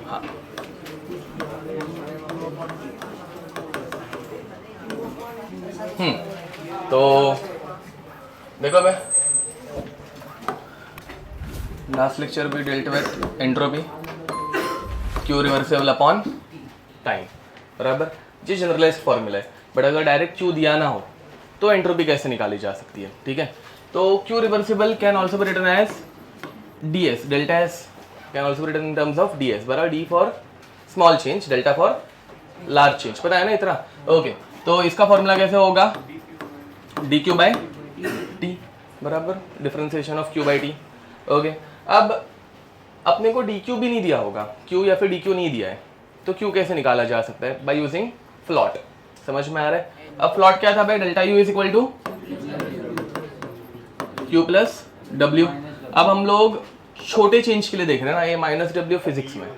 हाँ तो देखो भाई, लास्ट लेक्चर भी dealt with entropy, Q reversible upon time, बराबर। ये जनरलाइज्ड फॉर्मूला है, बट अगर डायरेक्ट क्यू दिया ना हो तो एंट्रोपी कैसे निकाली जा सकती है, ठीक है। तो Q reversible can also be written as ds, delta S can also be written in terms of ds, बराबर। D for small change, delta for large change, पता है ना इतना, ओके। तो इसका फॉर्मूला कैसे होगा, डी क्यू बाई टी, बराबर, differentiation of Q by T, okay. अब अपने को डी क्यू भी नहीं दिया होगा, क्यू या फिर डी क्यू नहीं दिया है, तो क्यू कैसे निकाला जा सकता है, बाय यूजिंग फ्लॉट, समझ में आ रहा है। अब फ्लॉट क्या था भाई, delta U is equal to Q plus W. अब हम लोग छोटे चेंज के लिए देख रहे हैं ना, ये माइनस डब्ल्यू फिजिक्स में,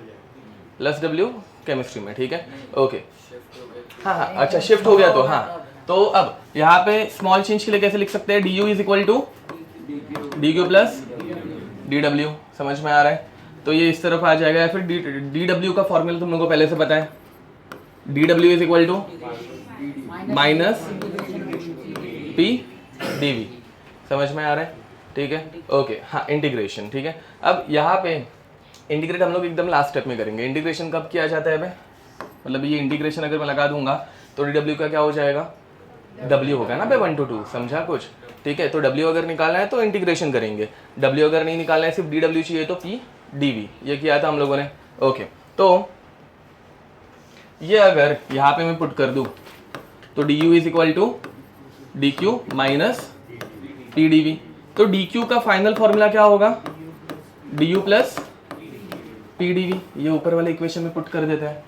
प्लस डब्ल्यू केमिस्ट्री में, ठीक है, ओके। हाँ हाँ अच्छा, शिफ्ट हो गया तो हाँ। तो अब यहाँ पे स्मॉल चेंज के लिए कैसे लिख सकते हैं, d U is equal to d Q plus d W, समझ में आ रहा है। तो ये इस तरफ आ जाएगा, या फिर डी डब्ल्यू का फॉर्मूला तुम लोगों को पहले से पता है, d W is equal to minus P d V, समझ में आ रहा है, ठीक है, ओके। हाँ इंटीग्रेशन, ठीक है। अब यहाँ पे इंटीग्रेट हम लोग एकदम लास्ट स्टेप में करेंगे। इंटीग्रेशन कब किया जाता है भाई, मतलब ये इंटीग्रेशन अगर मैं लगा दूंगा तो डी डब्ल्यू का क्या हो जाएगा, डब्ल्यू होगा ना भाई 1 to 2, समझा कुछ, ठीक है। तो डब्ल्यू अगर निकालना है तो इंटीग्रेशन करेंगे, डब्ल्यू अगर नहीं निकालना है, सिर्फ डी डब्ल्यू चाहिए तो पी डी वी, ये किया था हम लोगों ने, ओके। तो ये अगर यहाँ पे मैं पुट कर दूँ तो d U is equal to d Q minus P d V. तो डी क्यू का फाइनल फॉर्मूला क्या होगा, d U plus P d V, ये ऊपर वाले इक्वेशन में पुट कर देते हैं,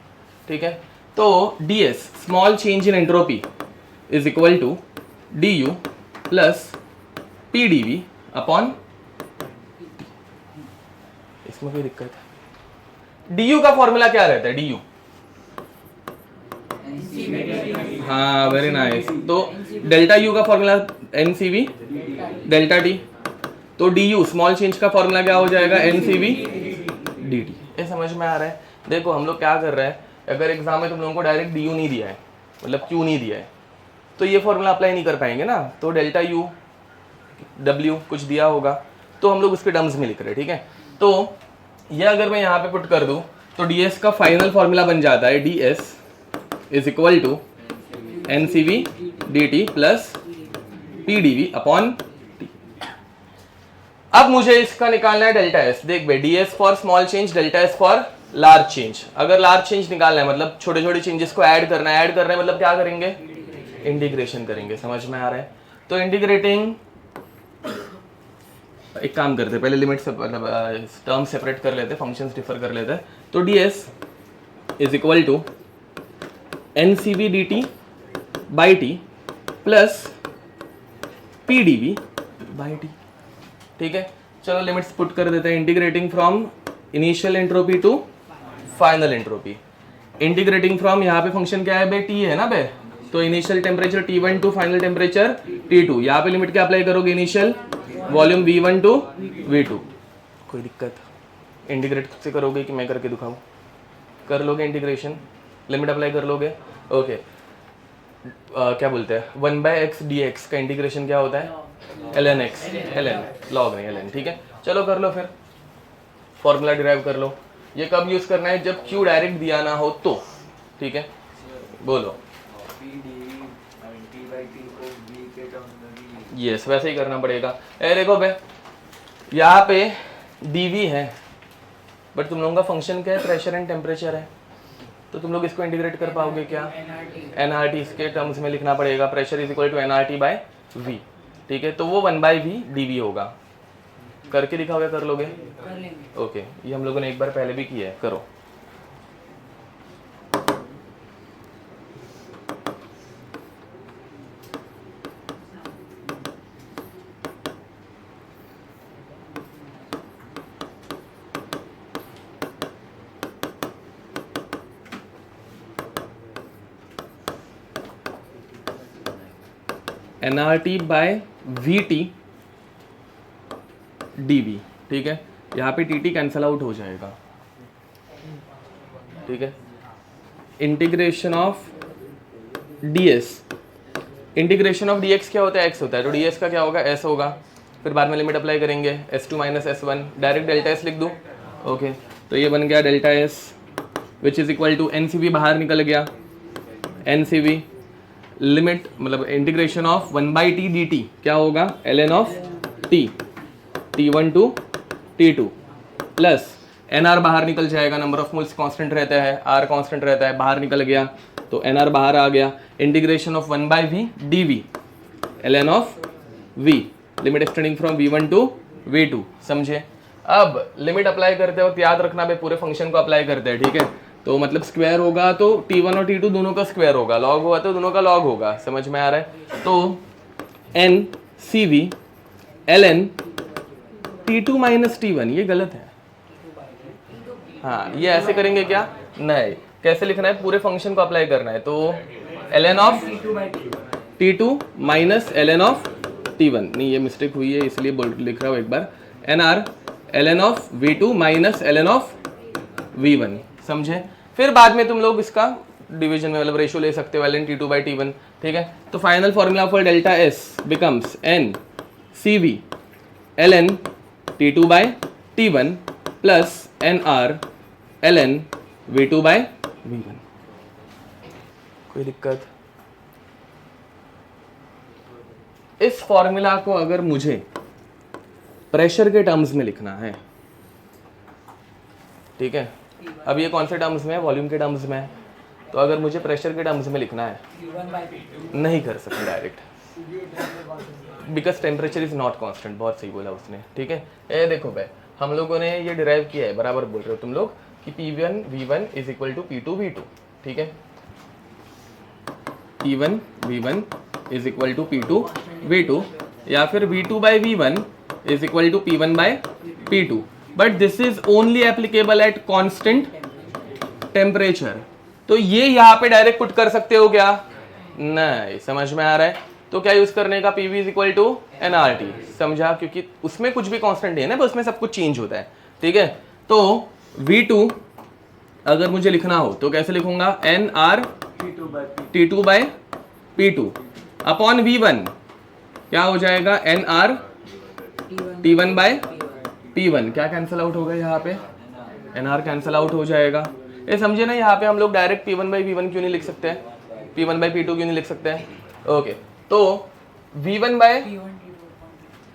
ठीक है। तो d S small change in entropy is equal to d U plus P d V upon, इसमें कोई दिक्कत है, डी यू का फॉर्मूला क्या रहता है, डी यू, हाँ वेरी नाइस। तो डेल्टा यू का formula n C V delta T, तो डी यू स्मॉल चेंज का फॉर्मूला क्या हो जाएगा, n C V d T. ये समझ में आ रहा है। देखो हम लोग क्या कर रहे हैं, अगर एग्जाम में तुम लोगों को डायरेक्ट डी यू नहीं दिया है, मतलब क्यू नहीं दिया है, तो ये फॉर्मूला अप्लाई नहीं कर पाएंगे ना। तो डेल्टा यू डब्ल्यू कुछ दिया होगा तो हम लोग उसके टर्म्स में लिख रहे हैं, ठीक है। तो ये अगर मैं यहाँ पे पुट कर दूँ तो डी एस का फाइनल फॉर्मूला बन जाता है, d S is equal to N C V d T plus P d V upon T. अब मुझे इसका निकालना है डेल्टा एस। देख भाई, d S for small change, delta S for large change. अगर लार्ज चेंज निकालना है मतलब छोटे छोटे चेंजेस को ऐड करना है, ऐड करना है मतलब क्या करेंगे, इंटीग्रेशन करेंगे, समझ में आ रहा है। तो इंटीग्रेटिंग, एक काम करते पहले लिमिट से मतलब टर्म सेपरेट कर लेते, फंक्शंस डिफर कर लेते। तो d S is equal to N C V d T by T plus P d V by T, ठीक है। चलो लिमिट्स पुट कर देते हैं। Integrating from initial entropy to final entropy, integrating from यहाँ पे फंक्शन क्या है बे, टी है ना बे, तो initial temperature T1 to final temperature T2। यहाँ पे लिमिट क्या अप्लाई करोगे, initial volume V1 to V2। कोई दिक्कत, इंटीग्रेट से करोगे कि मैं करके दिखाऊँ, कर लोगे इंटीग्रेशन, लिमिट अप्लाई कर लोगे, ओके। क्या बोलते हैं 1/x dx का इंटीग्रेशन क्या होता है, ln x, ln log नहीं ln, ठीक है। चलो कर लो फिर, फॉर्मूला डिराइव कर लो। ये कब यूज करना है, जब q डायरेक्ट दिया ना हो तो, ठीक है। बोलो, यस वैसे ही करना पड़ेगा। ए देखो बे, यहाँ पे dv है, बट तुम लोगों का फंक्शन क्या है, प्रेशर एंड टेम्परेचर है, तो तुम लोग इसको इंटीग्रेट कर पाओगे क्या, एनआरटी इसके टर्म्स में लिखना पड़ेगा, pressure is equal to nRT by V, ठीक है। तो वो 1/v dv होगा, करके दिखाओगे, कर लोगे, ओके। ये हम लोगों ने एक बार पहले भी किया है, करो। NRT by V T d V, ठीक है। यहाँ पे टी टी कैंसल आउट हो जाएगा, ठीक है। Integration of ds, integration of dx क्या होता है, x होता है, तो ds का क्या होगा, s होगा। फिर बाद में लिमिट अप्लाई करेंगे, s2 minus s1, direct delta s लिख दूँ। ओके, तो ये बन गया delta s which is equal to ncv, बाहर निकल गया ncv, लिमिट मतलब इंटीग्रेशन ऑफ 1/t dt क्या होगा, ln of t, t1 to t2 plus nr बाहर निकल जाएगा, नंबर ऑफ मोल्स कांस्टेंट रहता है, r कांस्टेंट रहता है, बाहर निकल गया तो nr बाहर आ गया। Integration of 1/v dv ln of v, limit extending from v1 to v2, समझे। अब लिमिट अप्लाई करते वक्त याद रखना भाई पूरे फंक्शन को अप्लाई करते हैं, ठीक है। तो मतलब स्क्वायर होगा तो t1 और t2 दोनों का स्क्वायर होगा, लॉग हुआ तो दोनों का लॉग होगा, समझ में आ रहा है। तो n cv ln t2 minus t1, ये गलत है। हाँ, ये ऐसे करेंगे क्या, नहीं, कैसे लिखना है, पूरे फंक्शन को अप्लाई करना है। तो ln of t2 minus ln of t1, नहीं ये मिस्टेक हुई है इसलिए लिख रहा हूँ एक बार, nr ln of v2 minus ln of v1, समझे। फिर बाद में तुम लोग इसका डिवीजन में मतलब रेशियो ले सकते हो, ln t2 बाई t1, ठीक है। तो final formula for delta s becomes n cv ln t2 by t1 plus nr ln v2 by v1। कोई दिक्कत? इस फॉर्मूला को अगर मुझे प्रेशर के टर्म्स में लिखना है, ठीक है, अब ये कौन से टर्म्स में है, वॉल्यूम के टर्म्स में है, तो अगर मुझे प्रेशर के टर्म्स में लिखना है नहीं कर सकते direct, because temperature is not constant, बहुत सही बोला उसने, ठीक है। ये देखो भाई हम लोगों ने ये डिराइव किया है, बराबर बोल रहे हो तुम लोग कि P1 V1 is equal to P2 V2, ठीक है। P1 V1 is equal to P2 V2 या फिर V2 by V1 is equal to P1 by P2, but this is only applicable at constant temperature. तो ये यहाँ पे direct put कर सकते हो क्या, नहीं, समझ में आ रहा है। तो क्या यूज करने का, PV is equal to nRT, समझा, क्योंकि उसमें कुछ भी कांस्टेंट नहीं है ना, उसमें सब कुछ चेंज होता है, ठीक है। तो V2 अगर मुझे लिखना हो तो कैसे लिखूंगा, nR T2 by P2 upon V1 क्या हो जाएगा, nR T1 बाई P1, क्या कैंसिल आउट होगा यहाँ पे, nR कैंसिल आउट हो जाएगा। ये समझे ना, यहाँ पे हम लोग डायरेक्ट P1 बाई V1 क्यों नहीं लिख सकते हैं, P1 बाई P2 क्यों नहीं लिख सकते हैं। ओके, तो V1 बाय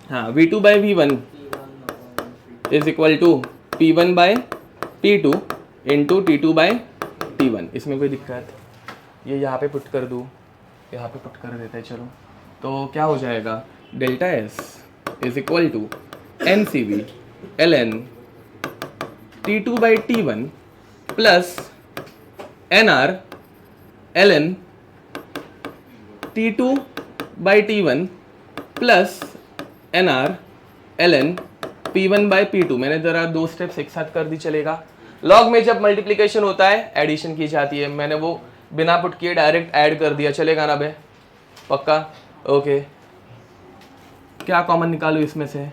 हाँ V2 by V1 is equal to P1 by P2 into T2 by T1, इसमें कोई दिक्कत, ये यहाँ पे पुट कर दूँ, यहाँ पे पुट कर देते हैं, चलो। तो क्या हो जाएगा, delta S is equal to NCV ln T2 by T1 plus nR ln T2 by T1 plus nR ln P1 by P2। मैंने जरा दो स्टेप्स एक साथ कर दी, चलेगा। लॉग में जब मल्टीप्लिकेशन होता है एडिशन की जाती है, मैंने वो बिना पुट किए डायरेक्ट ऐड कर दिया, चलेगा ना बे, पक्का, ओके। क्या कॉमन निकालू इसमें से,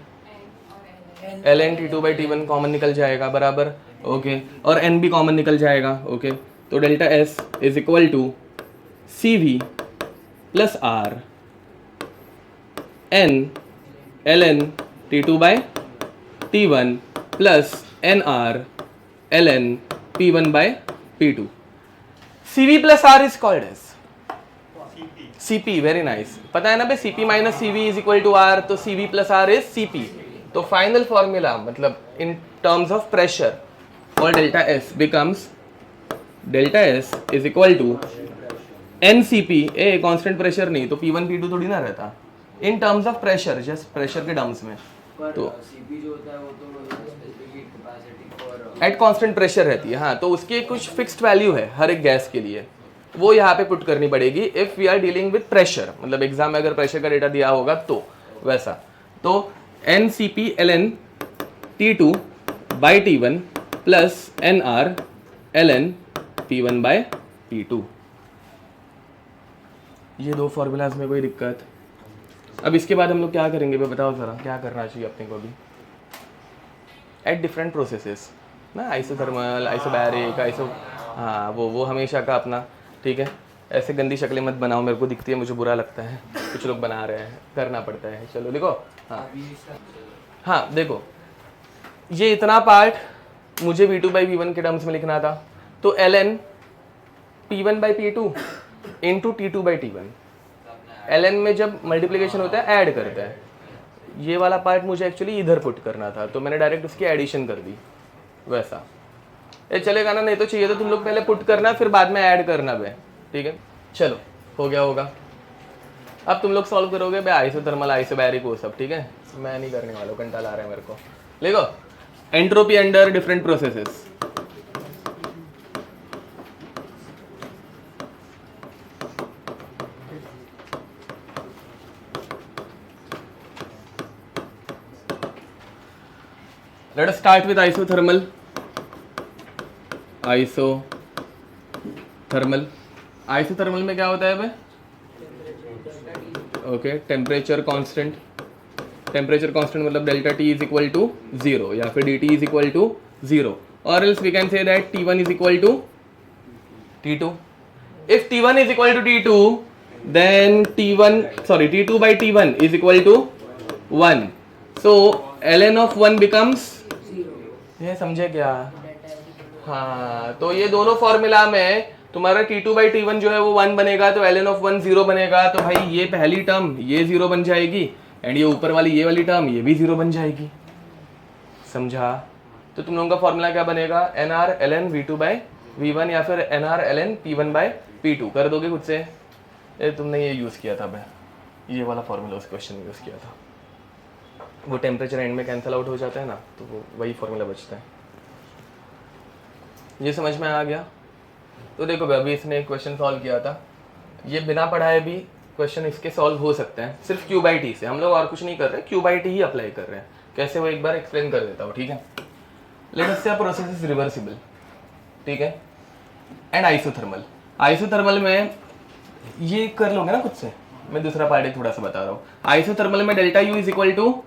ln T2 by T1 common निकल जाएगा, बराबर, ओके, और n भी कॉमन निकल जाएगा, ओके। तो delta S is equal to CV plus R n ln T2 by T1 plus nR ln P1 by P2। CV plus R is called as CP, very nice, पता है ना भाई, CP minus CV is equal to R, तो CV plus R is CP। तो final formula मतलब in terms of pressure for delta S becomes delta S is equal to NCP, a constant pressure नहीं तो P1 P2 थोड़ी ना रहता, इन terms of pressure, just pressure के terms में। तो CP जो होता है वो तो specific capacity for eight constant pressure रहती है, हाँ, तो उसकी कुछ फिक्स्ड वैल्यू है हर एक गैस के लिए, वो यहाँ पे पुट करनी पड़ेगी if we are dealing with pressure, मतलब एग्जाम में अगर प्रेशर का डेटा दिया होगा तो वैसा। तो NCP ln T2 by T1 plus nR ln P1 by P2, ये दो फॉर्मूलाज में कोई दिक्कत। अब इसके बाद हम लोग क्या करेंगे भाई, बताओ ज़रा, क्या करना चाहिए अपने को भी एट डिफरेंट प्रोसेसेस ना, आइसोथर्मल, आइसोबैरिक, हाँ वो हमेशा का अपना, ठीक है। ऐसे गंदी शक्लें मत बनाओ, मेरे को दिखती है, मुझे बुरा लगता है, कुछ लोग बना रहे हैं, करना पड़ता है। चलो देखो, हाँ हाँ देखो, ये इतना पार्ट मुझे V2/V1 के टर्म्स में लिखना था, तो ln P1/P2 into T2/T1। ln में जब मल्टीप्लिकेशन होता है ऐड करता है, ये वाला पार्ट मुझे एक्चुअली इधर पुट करना था, तो मैंने डायरेक्ट उसकी एडिशन कर दी। वैसा ये चलेगा ना? नहीं तो चाहिए तो तुम लोग पहले पुट करना फिर बाद में ऐड करना बे, ठीक है। चलो हो गया होगा। अब तुम लोग सॉल्व करोगे बे आइसोथर्मल, आइसोबैरिक, वो सब, ठीक है। मैं नहीं करने वाला हूँ, कंटाल आ रहा है मेरे को। देखो, entropy under different processes. Let us start with isothermal. Isothermal में क्या होता है बे? Okay, temperature constant. Temperature constant मतलब delta T is equal to 0 या फिर dt इज इक्वल टू 0, और else we can say that T1 is equal to T2. If T1 is equal to T2, then T2/T1 is equal to 1. So ln of 1 becomes, ये समझे क्या? हाँ, तो ये दोनों फॉर्मूला में तुम्हारा T2/T1 जो है वो 1 बनेगा, तो ln of 1 0 बनेगा। तो भाई ये पहली टर्म ये 0 बन जाएगी, एंड ये ऊपर वाली ये वाली टर्म ये भी 0 बन जाएगी। समझा? तो तुम लोगों का फॉर्मूला क्या बनेगा? nr ln V2/V1 या फिर nr ln P1/P2 कर दोगे खुद से। ये तुमने ये यूज़ किया था, ये वाला फॉर्मूला उस क्वेश्चन में यूज़ किया था। वो टेम्परेचर एंड में कैंसिल आउट हो जाता है ना, तो वो वही फॉर्मूला बचता है। ये समझ में आ गया? तो देखो अभी इसने एक क्वेश्चन सॉल्व किया था, ये बिना पढ़ाए भी क्वेश्चन इसके सॉल्व हो सकते हैं, सिर्फ Q/T से। हम लोग और कुछ नहीं कर रहे, Q/T ही अप्लाई कर रहे हैं। कैसे वो एक बार एक्सप्लेन कर देता हूँ, ठीक है। लेट अस से प्रोसेस इज रिवर्सिबल, ठीक है, एंड आइसोथर्मल में ये कर लोगे ना खुद से, मैं दूसरा पार्ट थोड़ा सा बता रहा हूँ। आइसोथर्मल में delta U is equal to,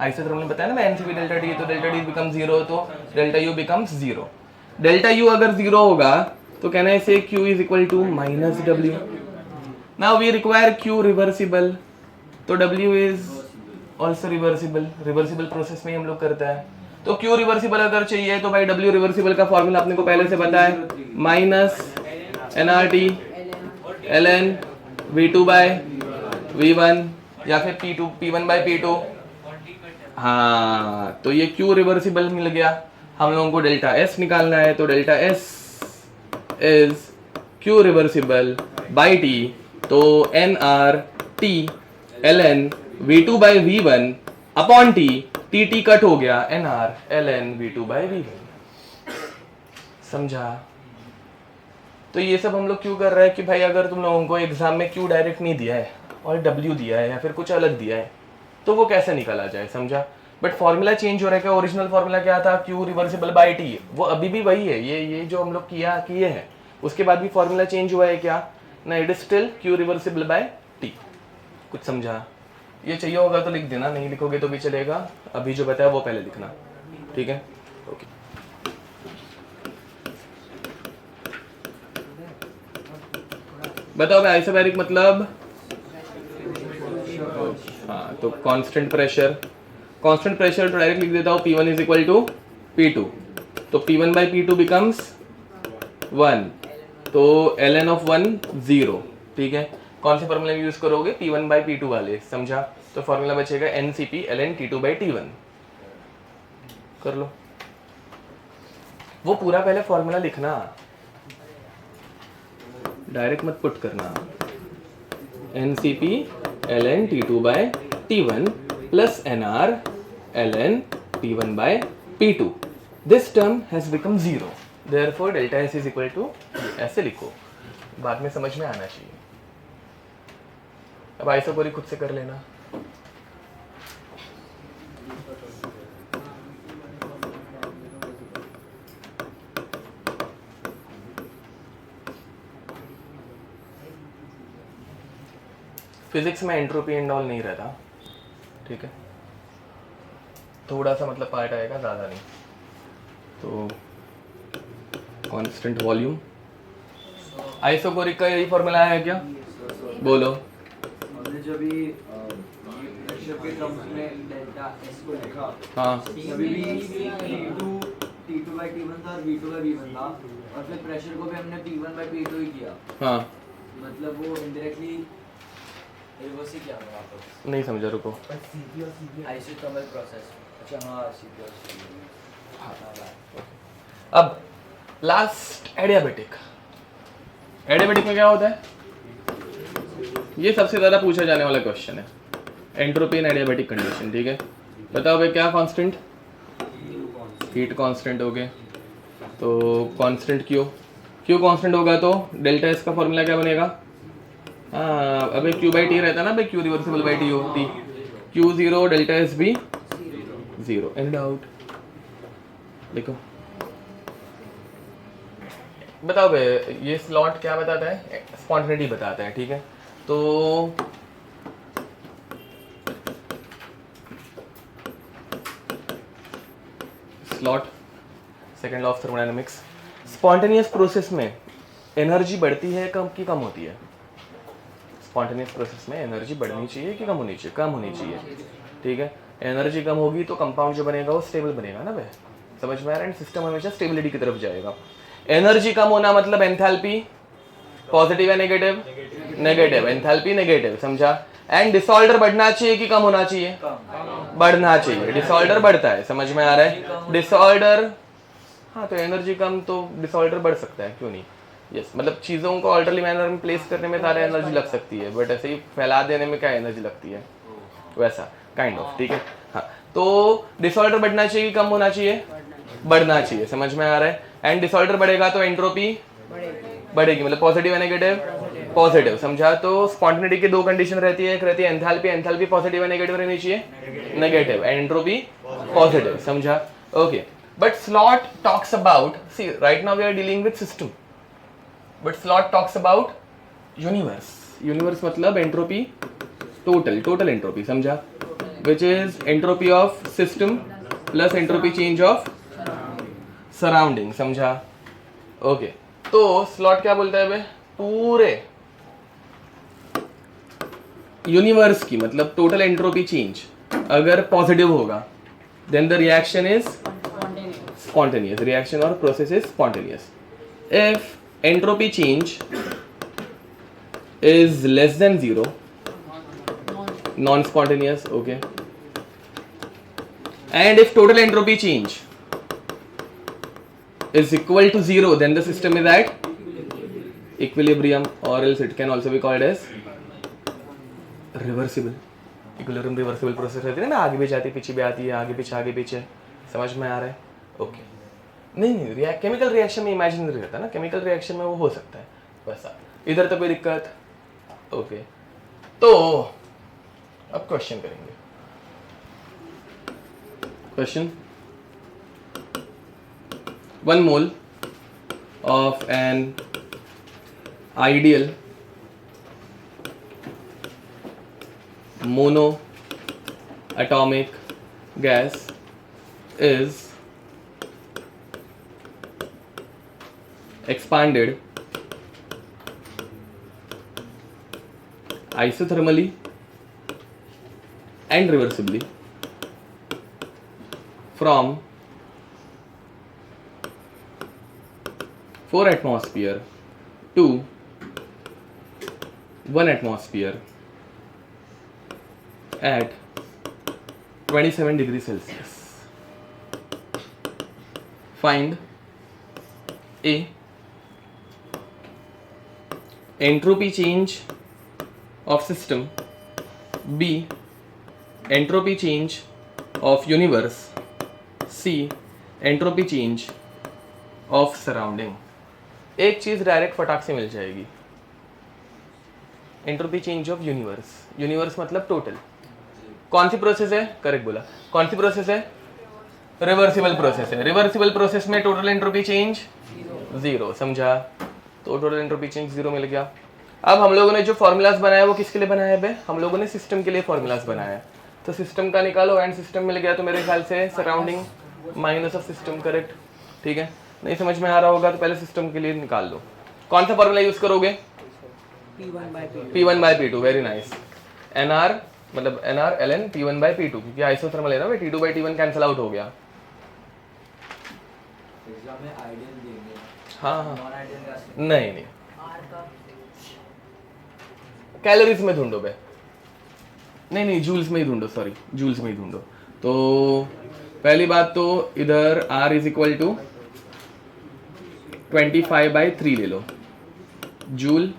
isothermal में बताया ना मैं NCP डेल्टा T, तो डेल्टा T बिकम 0, तो delta U becomes 0। Delta U अगर 0 होगा तो कहना है से Q is equal to -W। Now we require Q reversible, तो W is also reversible. Reversible process में हम लोग करता है, तो Q रिवर्सिबल अगर चाहिए तो भाई W रिवर्सिबल का फॉर्मूला अपने को पहले से पता है, -nRT ln V2/V1 या फिर P1/P2। हाँ, तो ये Q रिवर्सिबल मिल गया। हम लोगों को डेल्टा S निकालना है, तो delta S is Q reversible by T, तो nRT ln V2/V1 upon T, T cut हो गया, nR ln V2/V1। समझा? तो ये सब हम लोग क्यों कर रहे हैं कि भाई अगर तुम लोगों को एग्जाम में Q डायरेक्ट नहीं दिया है और W दिया है या फिर कुछ अलग दिया है, तो वो कैसे निकाला जाए। समझा? बट फॉर्मूला चेंज हो रहा है। क्या ओरिजिनल फॉर्मूला क्या था? Q रिवर्सिबल बाई T, वो अभी भी वही है। ये जो हम लोग किए हैं उसके बाद भी फॉर्मूला चेंज हुआ है क्या? ना, it is still Q reversible by T। कुछ समझा? ये चाहिए होगा तो लिख देना, नहीं लिखोगे तो भी चलेगा। अभी जो बताया वो पहले लिखना, ठीक है। ओके, बताओ भाई आइसोबैरिक मतलब? हाँ, तो कांस्टेंट प्रेशर तो डायरेक्ट लिख देता हूँ, P1 is equal to P2, तो P1/P2 बिकम्स 1, तो ln ऑफ 1 0, ठीक है। कौन से फॉर्मूला यूज करोगे? P1/P2 वाले। समझा? तो फॉर्मूला बचेगा NCP ln T2/T1। कर लो, वो पूरा पहले फॉर्मूला लिखना, डायरेक्ट मत पुट करना। NCP ln T2/T1 plus nR ln P1/P2. This term has become 0. Therefore delta S is equal to, ऐसे लिखो, बाद में समझ में आना चाहिए। अब आइसोकोरी खुद से कर लेना। फिजिक्स में एंट्रोपी एंड ऑल नहीं रहता, ठीक है। थोड़ा सा मतलब पार्ट आएगा, ज़्यादा नहीं। तो कांस्टेंट वॉल्यूम। आइसोकोरिक का यही फॉर्मूला है क्या? बोलो। हमने जब भी प्रेशर के टर्म्स में डेल्टा एस को लिखा, हाँ तभी भी T2 by T1 था और V2 by V1 था, और फिर प्रेशर को भी हमने P1 by P2 ही किया, हाँ मतलब वो इनडायरेक्टली रिवर्स ही किया हुआ वापस। नहीं समझा, रुको। Isothermal process. अच्छा हाँ, सीपी और सीपी। हाँ। अब लास्ट एडियाबेटिक। एडियाबेटिक में क्या होता है? ये सबसे ज़्यादा पूछा जाने वाला क्वेश्चन है, एंट्रोपी इन एडियाबेटिक कंडीशन। ठीक है, बताओ भाई क्या कांस्टेंट? हीट कांस्टेंट हो गए, तो कांस्टेंट क्यू कांस्टेंट होगा तो डेल्टा एस का फॉर्मूला क्या बनेगा? हाँ, अबे क्यू बाई टी रहता है ना भाई, Q reversible by T T, Q zero delta S भी जीरो। Any doubt? देखो बताओ भाई, ये स्लॉट क्या बताता है? स्पॉन्टेनिटी बताता है। ठीक है, तो slot, second law of thermodynamics, spontaneous process में एनर्जी बढ़ती है कम की कम होती है? स्पॉन्टेनियस प्रोसेस में एनर्जी बढ़नी चाहिए कि कम होनी चाहिए? कम होनी चाहिए। ठीक है, एनर्जी कम होगी तो कंपाउंड जो बनेगा वो स्टेबल बनेगा ना भाई, समझ में आ रहा है? सिस्टम हमेशा स्टेबिलिटी की तरफ जाएगा। एनर्जी कम होना मतलब एंथैल्पी पॉजिटिव है नेगेटिव? नेगेटिव, एंथैल्पी नेगेटिव, समझा? एंड डिसऑर्डर बढ़ना चाहिए कि कम होना चाहिए? बढ़ना चाहिए। डिसऑर्डर बढ़ता है, समझ में आ रहा है? डिसऑर्डर, हाँ तो एनर्जी कम तो डिसऑर्डर बढ़ सकता है, क्यों नहीं? यस, मतलब चीज़ों को ऑर्डरली मैनर में प्लेस करने में सारा एनर्जी लग सकती है, बट ऐसे ही फैला देने में क्या एनर्जी लगती है, वैसा काइंड ऑफ। ठीक है, हाँ तो डिसऑर्डर बढ़ना चाहिए कि कम होना चाहिए? बढ़ना चाहिए, समझ में आ रहा है? एंड डिसऑर्डर बढ़ेगा तो एंट्रोपी बढ़ेगी, मतलब पॉजिटिव है नेगेटिव? पॉजिटिव, समझा? तो स्पॉन्टेनिटी की दो कंडीशन रहती है, एक रहती है एंथैल्पी, एंथैल्पी पॉजिटिव है नेगेटिव रहनी चाहिए? नेगेटिव, एंट्रोपी पॉजिटिव, समझा? Okay, but slot talks about, see right now we are dealing with system, but slot talks about universe. Universe मतलब एंट्रोपी टोटल एंट्रोपी, समझा? Which is entropy of system plus entropy change of surrounding, समझा? Okay, तो slot क्या बोलता है बे? पूरे universe की मतलब टोटल एंट्रोपी चेंज अगर पॉजिटिव होगा then the reaction is spontaneous, reaction or process is spontaneous. If entropy change is less than 0, non-spontaneous, okay. And if total entropy change is equal to 0, then the system is at equilibrium, or else it can also be called as reversible. Equilibrium reversible process रहती है ना, आगे भी जाती पीछे भी आती है, आगे पीछे, समझ में आ रहा है? ओके, नहीं केमिकल रिएक्शन में इमेजिनरी रहता है ना, केमिकल रिएक्शन में वो हो सकता है वैसा, इधर तो कोई दिक्कत? ओके, तो अब क्वेश्चन करेंगे। Question, 1 mole of an ideal monoatomic gas is expanded isothermally and reversibly from 4 atmosphere to 1 atmosphere at 27 degrees Celsius. Find A, entropy change of system, B, entropy change of universe, C, entropy change of surrounding. एक चीज direct फटाक से मिल जाएगी, entropy change of universe. Universe मतलब total. कौन सी process है? Correct बोला। कौन सी प्रोसेस है? रिवर्सिबल प्रोसेस है। रिवर्सिबल प्रोसेस में टोटल एंट्रोपी चेंज 0, समझा? तो टोटल एंट्रोपी चेंज 0 मिल गया। अब हम लोगों ने जो फॉर्मूलाज बनाया वो किसके लिए बनाया है? हम लोगों ने सिस्टम के लिए फॉर्मूलाज बनाया है, तो सिस्टम का निकालो एंड सिस्टम मिल गया, तो मेरे ख्याल से surrounding minus of system, correct? ठीक है, नहीं समझ में आ रहा होगा तो पहले सिस्टम के लिए निकाल लो। कौन सा फॉर्मूला यूज करोगे? P1 by P2, very nice. NR मतलब NR ln P1 by P2, क्योंकि आइसोथर्मल है ना भाई, T2 by T1 cancel out हो गया। एग्जाम में आइडियल देंगे। हाँ हाँ नॉन आइडियल का नहीं नहीं, कैलोरीज में ढूंढो बे, नहीं नहीं जूल्स में ही ढूंढो, सॉरी जूल्स में ही ढूंढो। तो पहली बात तो इधर R इज इक्वल टू 25/3 ले लो, जूल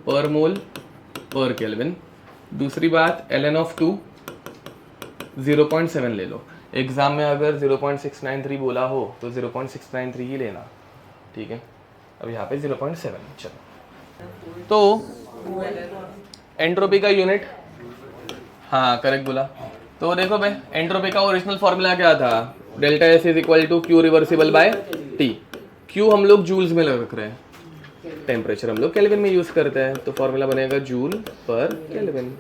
पर मोल पर केल्विन। दूसरी बात ln ऑफ 2 0.7 ले लो। एग्जाम में अगर 0.693 बोला हो तो 0.693 ही लेना, ठीक है। अब यहाँ पे 0.7, चलो। तो एंट्रोपी का यूनिट, हाँ करेक्ट बोला। तो देखो भाई एंट्रोपी का ओरिजिनल फॉर्मूला क्या था? Delta S is equal to Q reversible by T. Q हम लोग जूल्स में रख रहे हैं, टेम्परेचर हम लोग केल्विन में यूज करते हैं, तो फॉर्मूला बनेगा जूल पर केल्विन,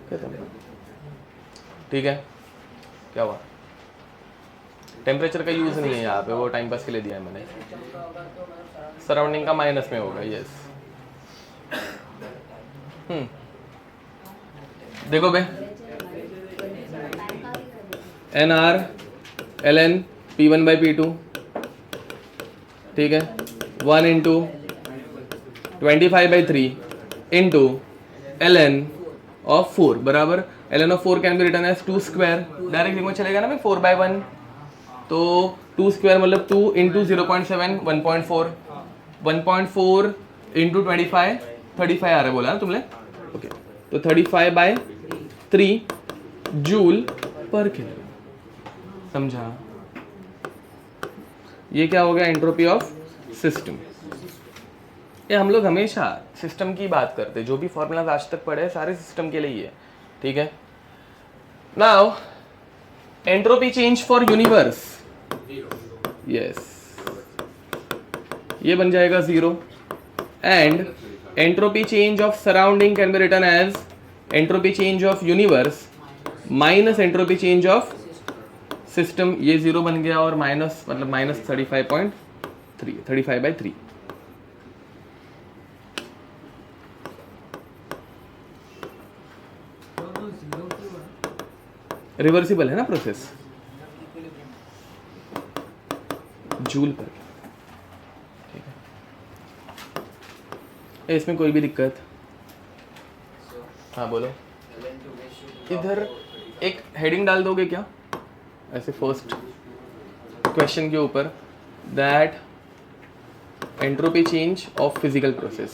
खत्म। ठीक है, क्या हुआ? टेम्परेचर का यूज नहीं है यहाँ पे, वो टाइम पास के लिए दिया है मैंने। सराउंडिंग का माइनस में होगा, यस। देखो बे NR ln P1 by P2, ठीक है, 1 इंटू 25/3 इंटू ln ऑफ 4 बराबर ln of 4 can be written as 2 square. Direct लिखने चलेगा ना भाई 4/1, तो 2 स्क्वायर मतलब 2 इंटू 0.7 1.4, 1.4 इंटू 25 35 आ रहा है बोला ना तुमने, ओके। तो 35/3 जूल पर केल्विन, समझा? ये क्या हो गया? Entropy of system. ये हम लोग हमेशा सिस्टम की बात करते हैं, जो भी फॉर्मूलाज आज तक पढ़े सारे सिस्टम के लिए ही है, ठीक है। Now entropy change for universe, yes, ये बन जाएगा 0। And entropy change of surrounding can be written as entropy change of universe minus entropy change of system. ये 0 बन गया और माइनस मतलब माइनस 35/3। रिवर्सिबल है ना प्रोसेस, जूल पर, ठीक है। इसमें कोई भी दिक्कत? हाँ बोलो। इधर एक हेडिंग डाल दोगे क्या ऐसे फर्स्ट क्वेश्चन के ऊपर, that entropy change of physical process,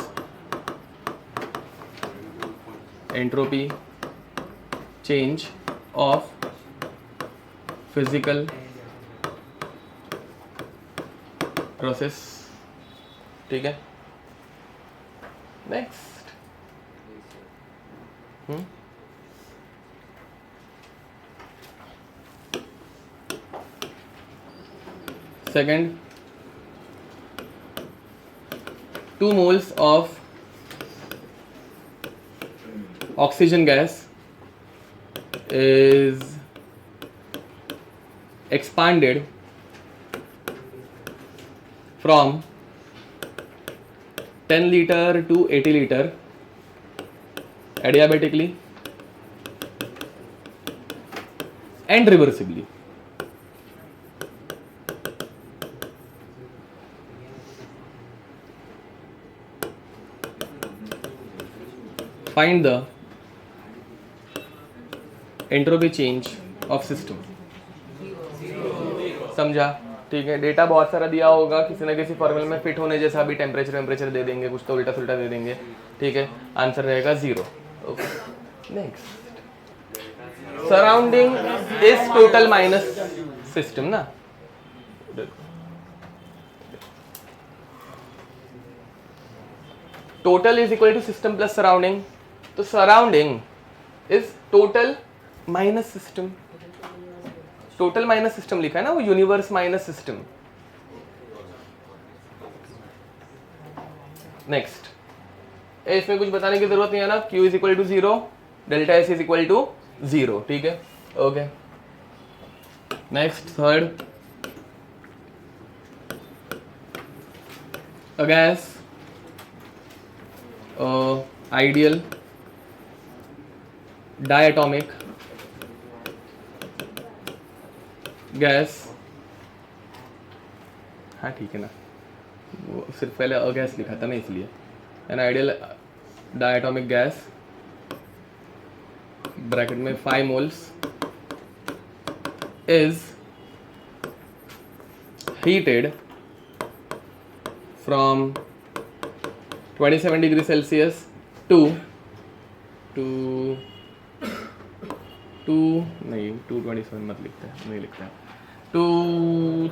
entropy change of physical process, ठीक है। Next, second, 2 moles of oxygen gas is expanded from 10 liter to 80 liter adiabatically and reversibly. Find the entropy change of system. समझा? ठीक है, data बहुत सारा दिया होगा, किसी ना किसी फॉर्मूले में फिट होने जैसा भी टेम्परेचर दे देंगे, कुछ तो उल्टा सुल्टा दे देंगे, ठीक है। आंसर रहेगा 0। Okay, next, surrounding is total minus system ना, total is equal to system plus surrounding, तो surrounding is total minus system. Total minus system लिखा है ना, वो यूनिवर्स माइनस सिस्टम। नेक्स्ट, इसमें कुछ बताने की जरूरत नहीं है ना, Q is equal to 0, delta S is equal to 0, ठीक है। Okay, next, third, a gas, ideal, diatomic gas, हाँ ठीक है ना, वो सिर्फ पहले गैस लिखा था ना इसलिए, an ideal diatomic gas bracket में 5 moles is heated from 27 degrees Celsius to नहीं 227 मत लिखते हैं, नहीं लिखते हैं, to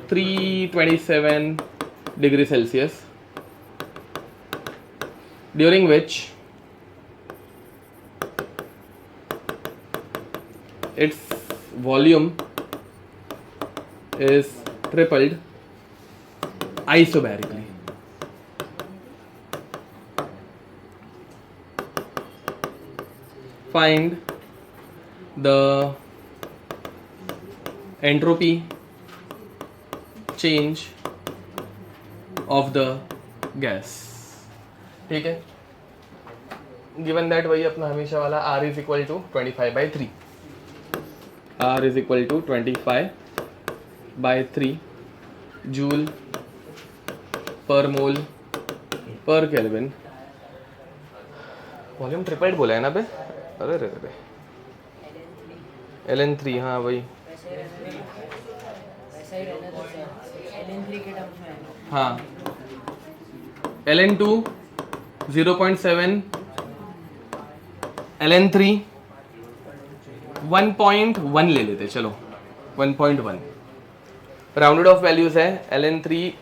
327 degree Celsius, during which its volume is tripled isobarically. Find the entropy change of the gas. ठीक है, गिवन दैट वही अपना हमेशा वाला R is equal to 25/3, R is equal to 25/3 joule per mole पर केल्विन। वॉल्यूम ट्रिपल्ड बोला है ना बे, अरे रे रे, LN3, हाँ वही, हाँ LN2 0.7, LN3 1.1 ले लेते, चलो 1.1 राउंडेड ऑफ वैल्यूज है। LN3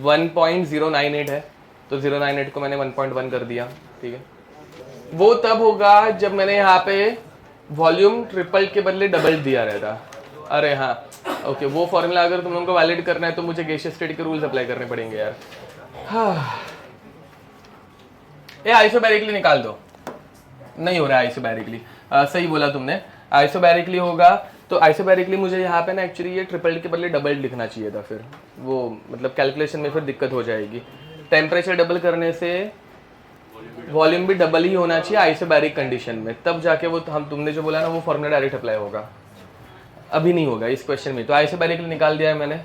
1.098 है, तो 098 को मैंने 1.1 कर दिया, ठीक है। वो तब होगा जब मैंने यहाँ पे वॉल्यूम ट्रिपल के बदले डबल दिया रहता। अरे हाँ ओके, वो फॉर्मूला अगर तुम लोगों को वैलिड करना है तो मुझे गैसियस स्टेट के रूल्स अप्लाई करने पड़ेंगे यार। हाँ ये आइसोबैरिकली निकाल दो, नहीं हो रहा है आइसोबैरिकली, सही बोला तुमने, आइसोबैरिकली होगा। तो आइसोबैरिकली मुझे यहाँ पे ना एक्चुअली ये ट्रिपल के बदले डबल लिखना चाहिए था, फिर वो मतलब कैलकुलेशन में फिर दिक्कत हो जाएगी। टेम्परेचर डबल करने से वॉल्यूम भी डबल ही होना चाहिए आइसोबैरिक कंडीशन में, तब जाके वो हम तुमने जो बोला ना वो फॉर्मूला डायरेक्ट अप्लाई होगा। अभी नहीं होगा इस क्वेश्चन में, तो आइसोबैरिकली निकाल दिया है मैंने,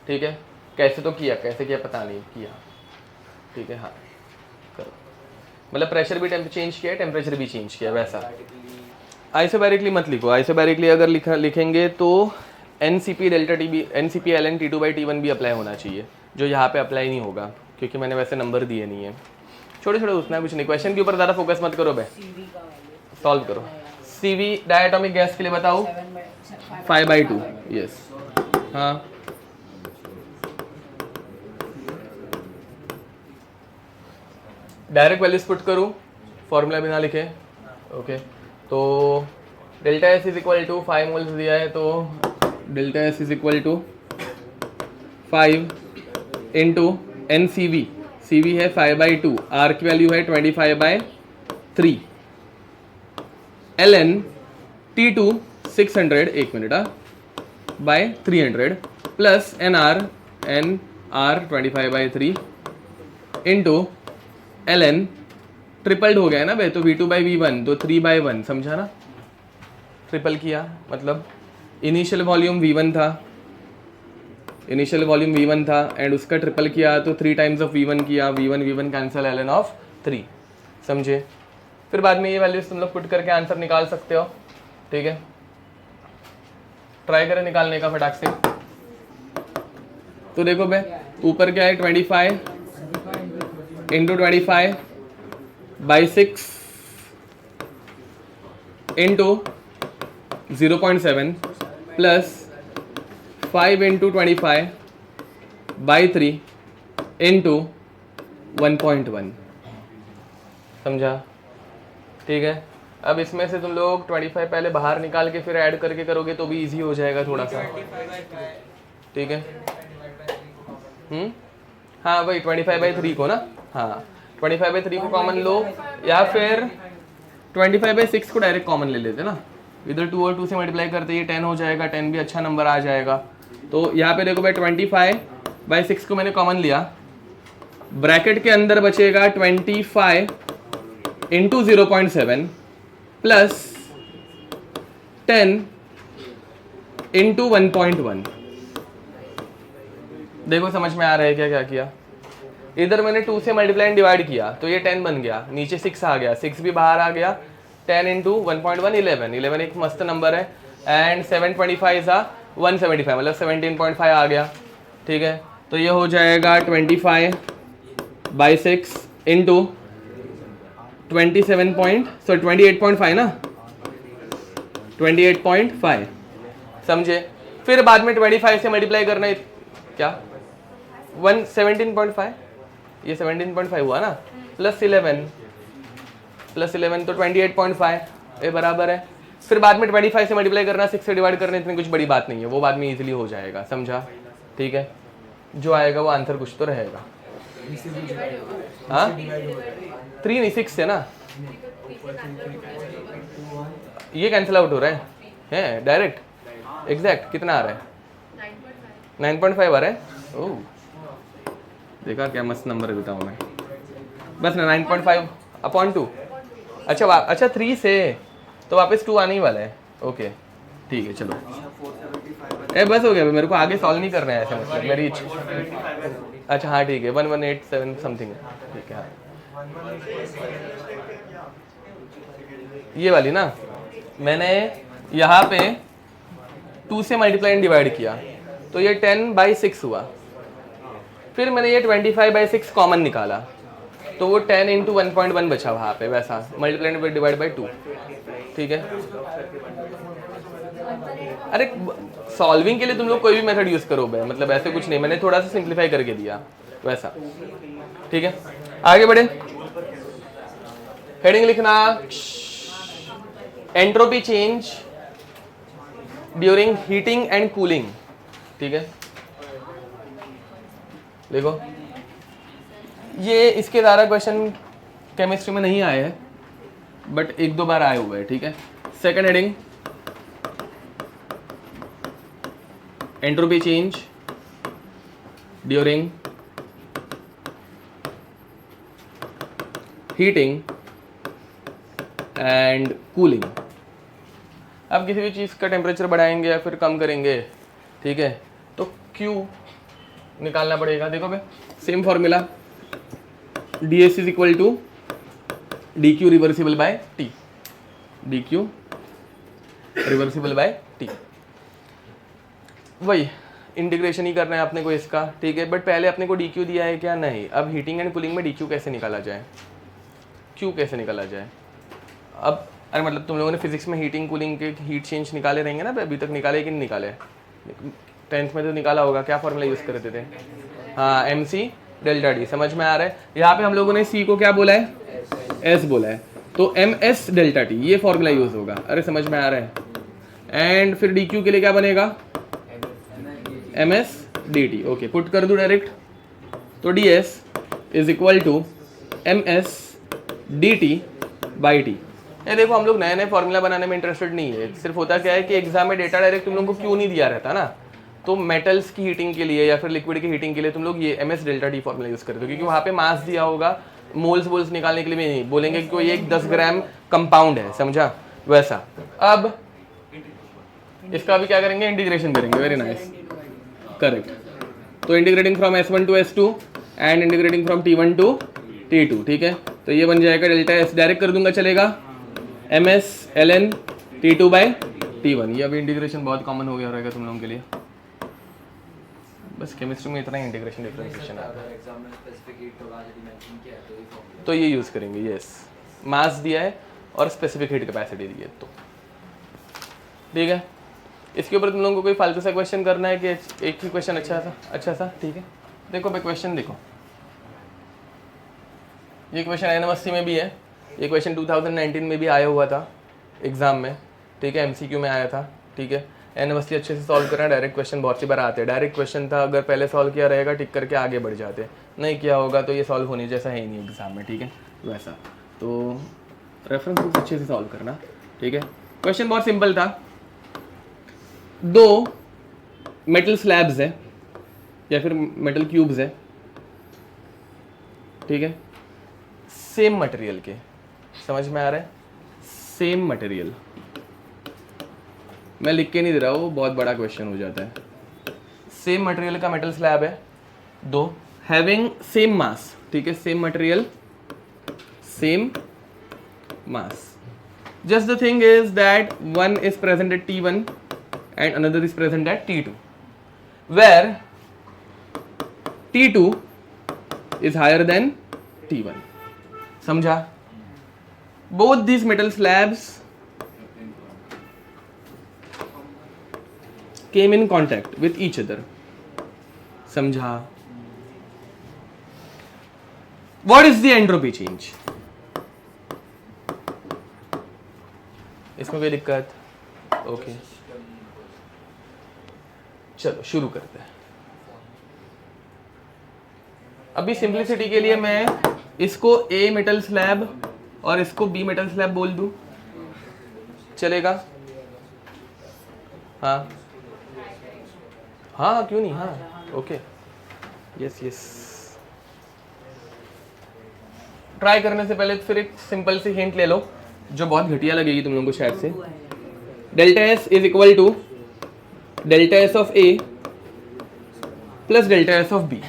ठीक है। कैसे तो किया, कैसे किया पता नहीं, किया, ठीक है। हाँ करो, मतलब प्रेशर भी चेंज किया है, टेम्परेचर भी चेंज किया, वैसा। आइसोबैरिकली मत लिखो, आइसोबैरिकली अगर लिखेंगे तो NCP डेल्टा T भी, NCP ln T2/T1 भी अप्लाई होना चाहिए, जो यहाँ पे अप्लाई नहीं होगा क्योंकि मैंने वैसे नंबर दिए नहीं है। छोटे छोटे उतना कुछ नहीं, क्वेश्चन के ऊपर ज़्यादा फोकस मत करो बे, सॉल्व करो। CV डायटोमिक गैस के लिए बताओ 5/2, यस, हाँ डायरेक्ट वैल्यूज पुट करूँ, फॉर्मूला बिना लिखे, ओके। तो delta S is equal to 5 moles दिया है, तो delta S is equal to 5 into NCV, CV है 5/2, R की वैल्यू है 25/3, LN T2 600, एक minute by 300 plus NR 25/3 into LN tripled हो गया ना भाई, तो V2/V1 तो 3/1, समझा ना, ट्रिपल किया मतलब इनिशियल वॉल्यूम V1 था, इनिशियल वॉल्यूम V1 था एंड उसका ट्रिपल किया तो 3 टाइम्स ऑफ V1 किया, V1 कैंसिल, LN ऑफ 3, समझे। फिर बाद में ये वैल्यूज तुम लोग पुट करके आंसर निकाल सकते हो, ठीक है। ट्राई करें निकालने का फटाक से। तो देखो भाई ऊपर क्या है 25 into 25/6 into 0.7 plus 5 into 25/3 into 1.1, समझा, ठीक है। अब इसमें से तुम लोग 25 पहले बाहर निकाल के फिर ऐड करके करोगे तो भी इजी हो जाएगा थोड़ा सा, ठीक है। हाँ वही 25/3 को ना, हाँ 25/3 को कॉमन लो, या फिर 25/6 को डायरेक्ट कॉमन ले लेते ना, इधर 2 और 2 से मल्टीप्लाई करते ये 10 हो जाएगा, 10 भी अच्छा नंबर आ जाएगा। तो यहाँ पे देखो भाई 25/6 को मैंने कॉमन लिया, ब्रैकेट के अंदर बचेगा 25 इंटू 0.7 प्लस 10 इंटू 1.1। देखो समझ में आ रहा है क्या क्या किया? इधर मैंने 2 से मल्टीप्लाई एंड डिवाइड किया तो ये 10 बन गया, नीचे 6 आ गया, 6 भी बाहर आ गया, 10 इंटू 1.1 11, 11 एक मस्त नंबर है, एंड 725 था 175 मतलब 17.5 आ गया, ठीक है। तो ये हो जाएगा 25/6 इंटू 28.5 ना, 28.5 समझे। फिर बाद में 25 से मल्टीप्लाई करना है क्या, 17.5, ये 17.5 हुआ ना, प्लस 11 तो 28.5 ये बराबर है। फिर बाद में 25 से मल्टीप्लाई करना, 6 से डिवाइड करना, इतनी कुछ बड़ी बात नहीं है, वो बाद में इजीली हो जाएगा, समझा, ठीक है। जो आएगा वो आंसर कुछ तो रहेगा। हाँ 3 नहीं 6 है ना, ये कैंसिल आउट हो रहा है डायरेक्ट एग्जैक्ट कितना आ रहा है, 9.5 आ रहा है। ओह देखा क्या मस्त नंबर बताऊँ मैं, बस ना 9.5/2। अच्छा 3 से तो वापस 2 आने ही वाला है, ओके ठीक है चलो। बस हो गया, मेरे को आगे सॉल्व नहीं करना है ऐसा, मतलब मेरी अच्छा हाँ ठीक है 1187 समथिंग, ठीक है। ये वाली ना मैंने यहाँ पे 2 से मल्टीप्लाई एंड डिवाइड किया तो ये 10/6 हुआ, फिर मैंने ये 25/6 कॉमन निकाला तो वो 10 इंटू 1.1 बचा वहाँ पे, वैसा मल्टीप्लाई एंड डिवाइड बाई 2, ठीक है। अरे सॉल्विंग के लिए तुम लोग कोई भी मेथड यूज करो बे, मतलब ऐसे कुछ नहीं, मैंने थोड़ा सा सिंप्लीफाई करके दिया वैसा, ठीक है। आगे बढ़े, हेडिंग लिखना entropy change during heating and cooling, ठीक है। देखो ये इसके द्वारा क्वेश्चन केमिस्ट्री में नहीं आए हैं बट 1-2 बार आए हुए हैं, ठीक है। Second heading entropy change during heating and cooling. अब किसी भी चीज़ का टेम्परेचर बढ़ाएंगे या फिर कम करेंगे, ठीक है, तो Q निकालना पड़ेगा। देखो भाई same formula, ds is equal to dq reversible by t, dq reversible by t, वही इंटीग्रेशन ही करना है अपने को इसका, ठीक है। बट पहले अपने को dq दिया है क्या, नहीं। अब हीटिंग एंड कूलिंग में dq कैसे निकाला जाए, q कैसे निकाला जाए। अब अरे मतलब तुम लोगों ने फिजिक्स में हीटिंग कूलिंग के हीट चेंज निकाले रहेंगे ना, अभी तक निकाले कि नहीं निकाले, 10th में तो निकाला होगा, क्या फॉर्मूला यूज़ करते थे, हाँ mc डेल्टा डी, समझ में आ रहा है। यहाँ पे हम लोगों ने c को क्या बोला है, s बोला है, तो ms डेल्टा टी ये फॉर्मूला यूज़ होगा, अरे समझ में आ रहा है। एंड फिर dq के लिए क्या बनेगा, ms dt, ओके पुट कर दूँ डायरेक्ट, तो ds is equal to ms dt by T. ये देखो हम लोग नए नए फॉर्मूला बनाने में इंटरेस्टेड नहीं है, सिर्फ होता क्या है कि एग्जाम में डेटा डायरेक्ट तुम लोगों को क्यों नहीं दिया रहता ना, तो मेटल्स की हीटिंग के लिए या फिर लिक्विड की हीटिंग के लिए तुम लोग ये ms delta T formula use करते हो, क्योंकि वहाँ पे मास दिया होगा, मोल्स वोल्स निकालने के लिए भी नहीं बोलेंगे कि कोई एक 10 ग्राम कंपाउंड है, समझा वैसा। अब इसका भी क्या करेंगे, इंटीग्रेशन करेंगे, वेरी नाइस, करेक्ट। तो integrating from s1 to s2 and integrating from t1 to t2, ठीक है। तो ये बन जाएगा डेल्टा s, डायरेक्ट कर दूंगा चलेगा, ms ln t2 by t1। ये अभी इंटीग्रेशन बहुत कॉमन हो गया रहेगा तुम लोगों के लिए, बस केमिस्ट्री में इतना ही इंटीग्रेशन डिफरेंशिएशन है, तो ये यूज़ करेंगे, यस मास दिया है और स्पेसिफिक हीट कैपेसिटी दी है, तो ठीक है। इसके ऊपर तुम लोगों को कोई फालतू सा क्वेश्चन करना है कि एक ही क्वेश्चन अच्छा सा, ठीक है। देखो भाई क्वेश्चन देखो, ये क्वेश्चन यूनिवर्सिटी में भी है, ये क्वेश्चन 2019 में भी आया हुआ था एग्जाम में, ठीक है, MCQ में आया था, ठीक है। यूनिवर्सिटी अच्छे से सॉल्व करना, डायरेक्ट क्वेश्चन बहुत सी बार आते हैं, डायरेक्ट क्वेश्चन था, अगर पहले सॉल्व किया रहेगा टिक करके आगे बढ़ जाते, नहीं किया होगा तो ये सॉल्व होने जैसा है ही नहीं एग्जाम में, ठीक है वैसा। तो रेफरेंस बुक अच्छे से सॉल्व करना, ठीक है। क्वेश्चन बहुत सिंपल था, 2 मेटल स्लैब्स है या फिर मेटल क्यूब्स है, ठीक है, सेम मटेरियल के, समझ में आ रहा है, सेम मटेरियल, मैं लिख के नहीं दे रहा हूँ, बहुत बड़ा क्वेश्चन हो जाता है। सेम मटेरियल का मेटल स्लैब है दो, हैविंग सेम मास, ठीक है, same material same mass, just the thing is that one is present at T1 and another is present at T2, where T2 is higher than T1. समझा? Both these metal slabs came in contact with each other. समझा? What is the entropy change? इसमें कोई दिक्कत? Okay, चलो शुरू करते हैं। अभी सिंपलिसिटी के लिए मैं इसको ए मेटल स्लैब और इसको बी मेटल स्लैब बोल दूं, चलेगा? हाँ हाँ, क्यों नहीं, हाँ ओके, यस यस। ट्राई करने से पहले फिर एक सिंपल सी हिंट ले लो जो बहुत घटिया लगेगी तुम लोगों को शायद से। Delta S is equal to delta S of A plus delta S of B.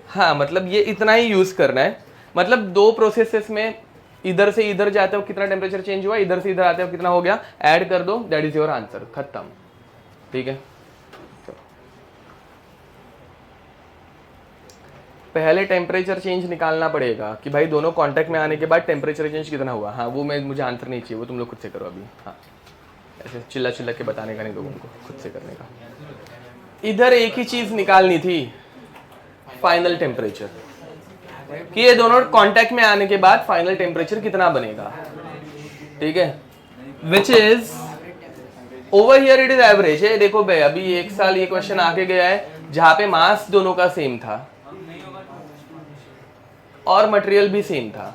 हाँ, मतलब ये इतना ही यूज करना है, मतलब दो प्रोसेसेस में इधर से इधर जाते हो कितना टेम्परेचर चेंज हुआ, इधर से इधर आते हो कितना हो गया, ऐड कर दो, दैट इज योर आंसर, खत्म। ठीक है, पहले टेम्परेचर चेंज निकालना पड़ेगा कि भाई दोनों कांटेक्ट में आने के बाद टेम्परेचर चेंज कितना हुआ। हाँ, वो मैं, मुझे आंसर नहीं चाहिए, वो तुम लोग खुद से करो अभी। हाँ, ऐसे चिल्ला चिल्ला के बताने का नहीं, लोगों को खुद से करने का। इधर एक ही चीज निकालनी थी, फाइनल टेम्परेचर, कि ये दोनों कांटेक्ट में आने के बाद फाइनल टेम्परेचर कितना बनेगा। ठीक है, which is over here it is average है। देखो भाई, अभी एक साल ये क्वेश्चन आके गया है जहां पे मास दोनों का सेम था और मटेरियल भी सेम था।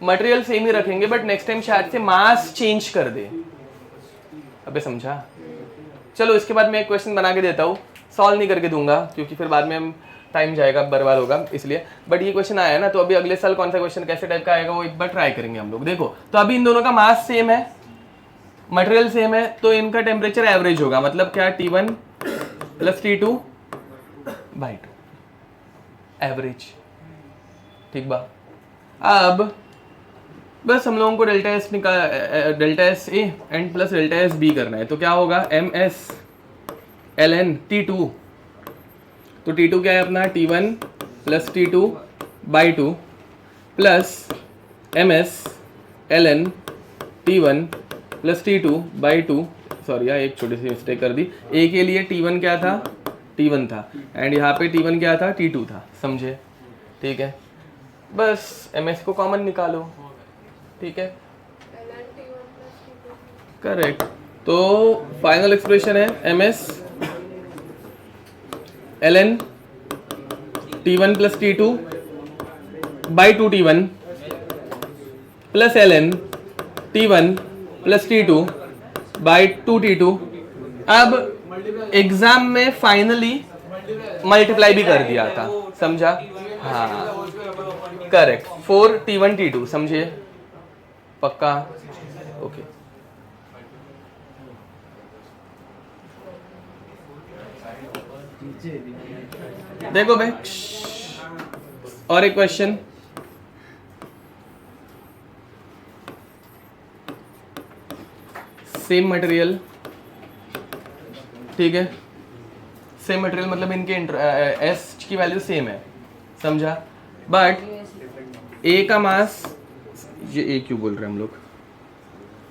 मटेरियल सेम ही रखेंगे बट नेक्स्ट टाइम शायद से मास चेंज कर दे। अबे समझा? चलो इसके बाद मैं एक क्वेश्चन बना के देता हूँ, सॉल्व नहीं करके दूंगा क्योंकि फिर बाद में टाइम जाएगा, बर्बाद होगा इसलिए। बट ये क्वेश्चन आया ना, तो अभी अगले साल कौन सा क्वेश्चन कैसे टाइप का आएगा वो एक बार ट्राई करेंगे हम लोग। देखो, तो अभी इन दोनों का मास सेम है, मटेरियल सेम है, तो इनका टेम्परेचर एवरेज होगा। मतलब क्या, T1 plus T2 by 2 average. ठीक बा, अब बस हम लोगों को delta S A and plus delta S B करना है। तो क्या होगा, MS ln T2, तो T2 क्या है अपना, T1 plus T2 by 2 plus MS ln T1 plus T2 by 2। Sorry यार, एक छोटी सी मिस्टेक कर दी। ए के लिए T1 क्या था, T1 था, एंड यहाँ पे T1 क्या था, T2 था। समझे? ठीक है, बस MS को कॉमन निकालो। ठीक है, करेक्ट। तो फाइनल एक्सप्रेशन है MS ln T1 plus T2 by 2 T1 plus ln T1 plus T2 by 2 T2। अब एग्जाम में फाइनली मल्टीप्लाई भी कर दिया था, समझा? हाँ करेक्ट, 4 T1 T2, समझिए? पक्का? ओके, देखो भाई, और एक क्वेश्चन। सेम मटेरियल, ठीक है, सेम मटेरियल मतलब इनके एस की वैल्यू सेम है, समझा? बट ए का मास, ये ए क्यों बोल रहे हैं हम लोग,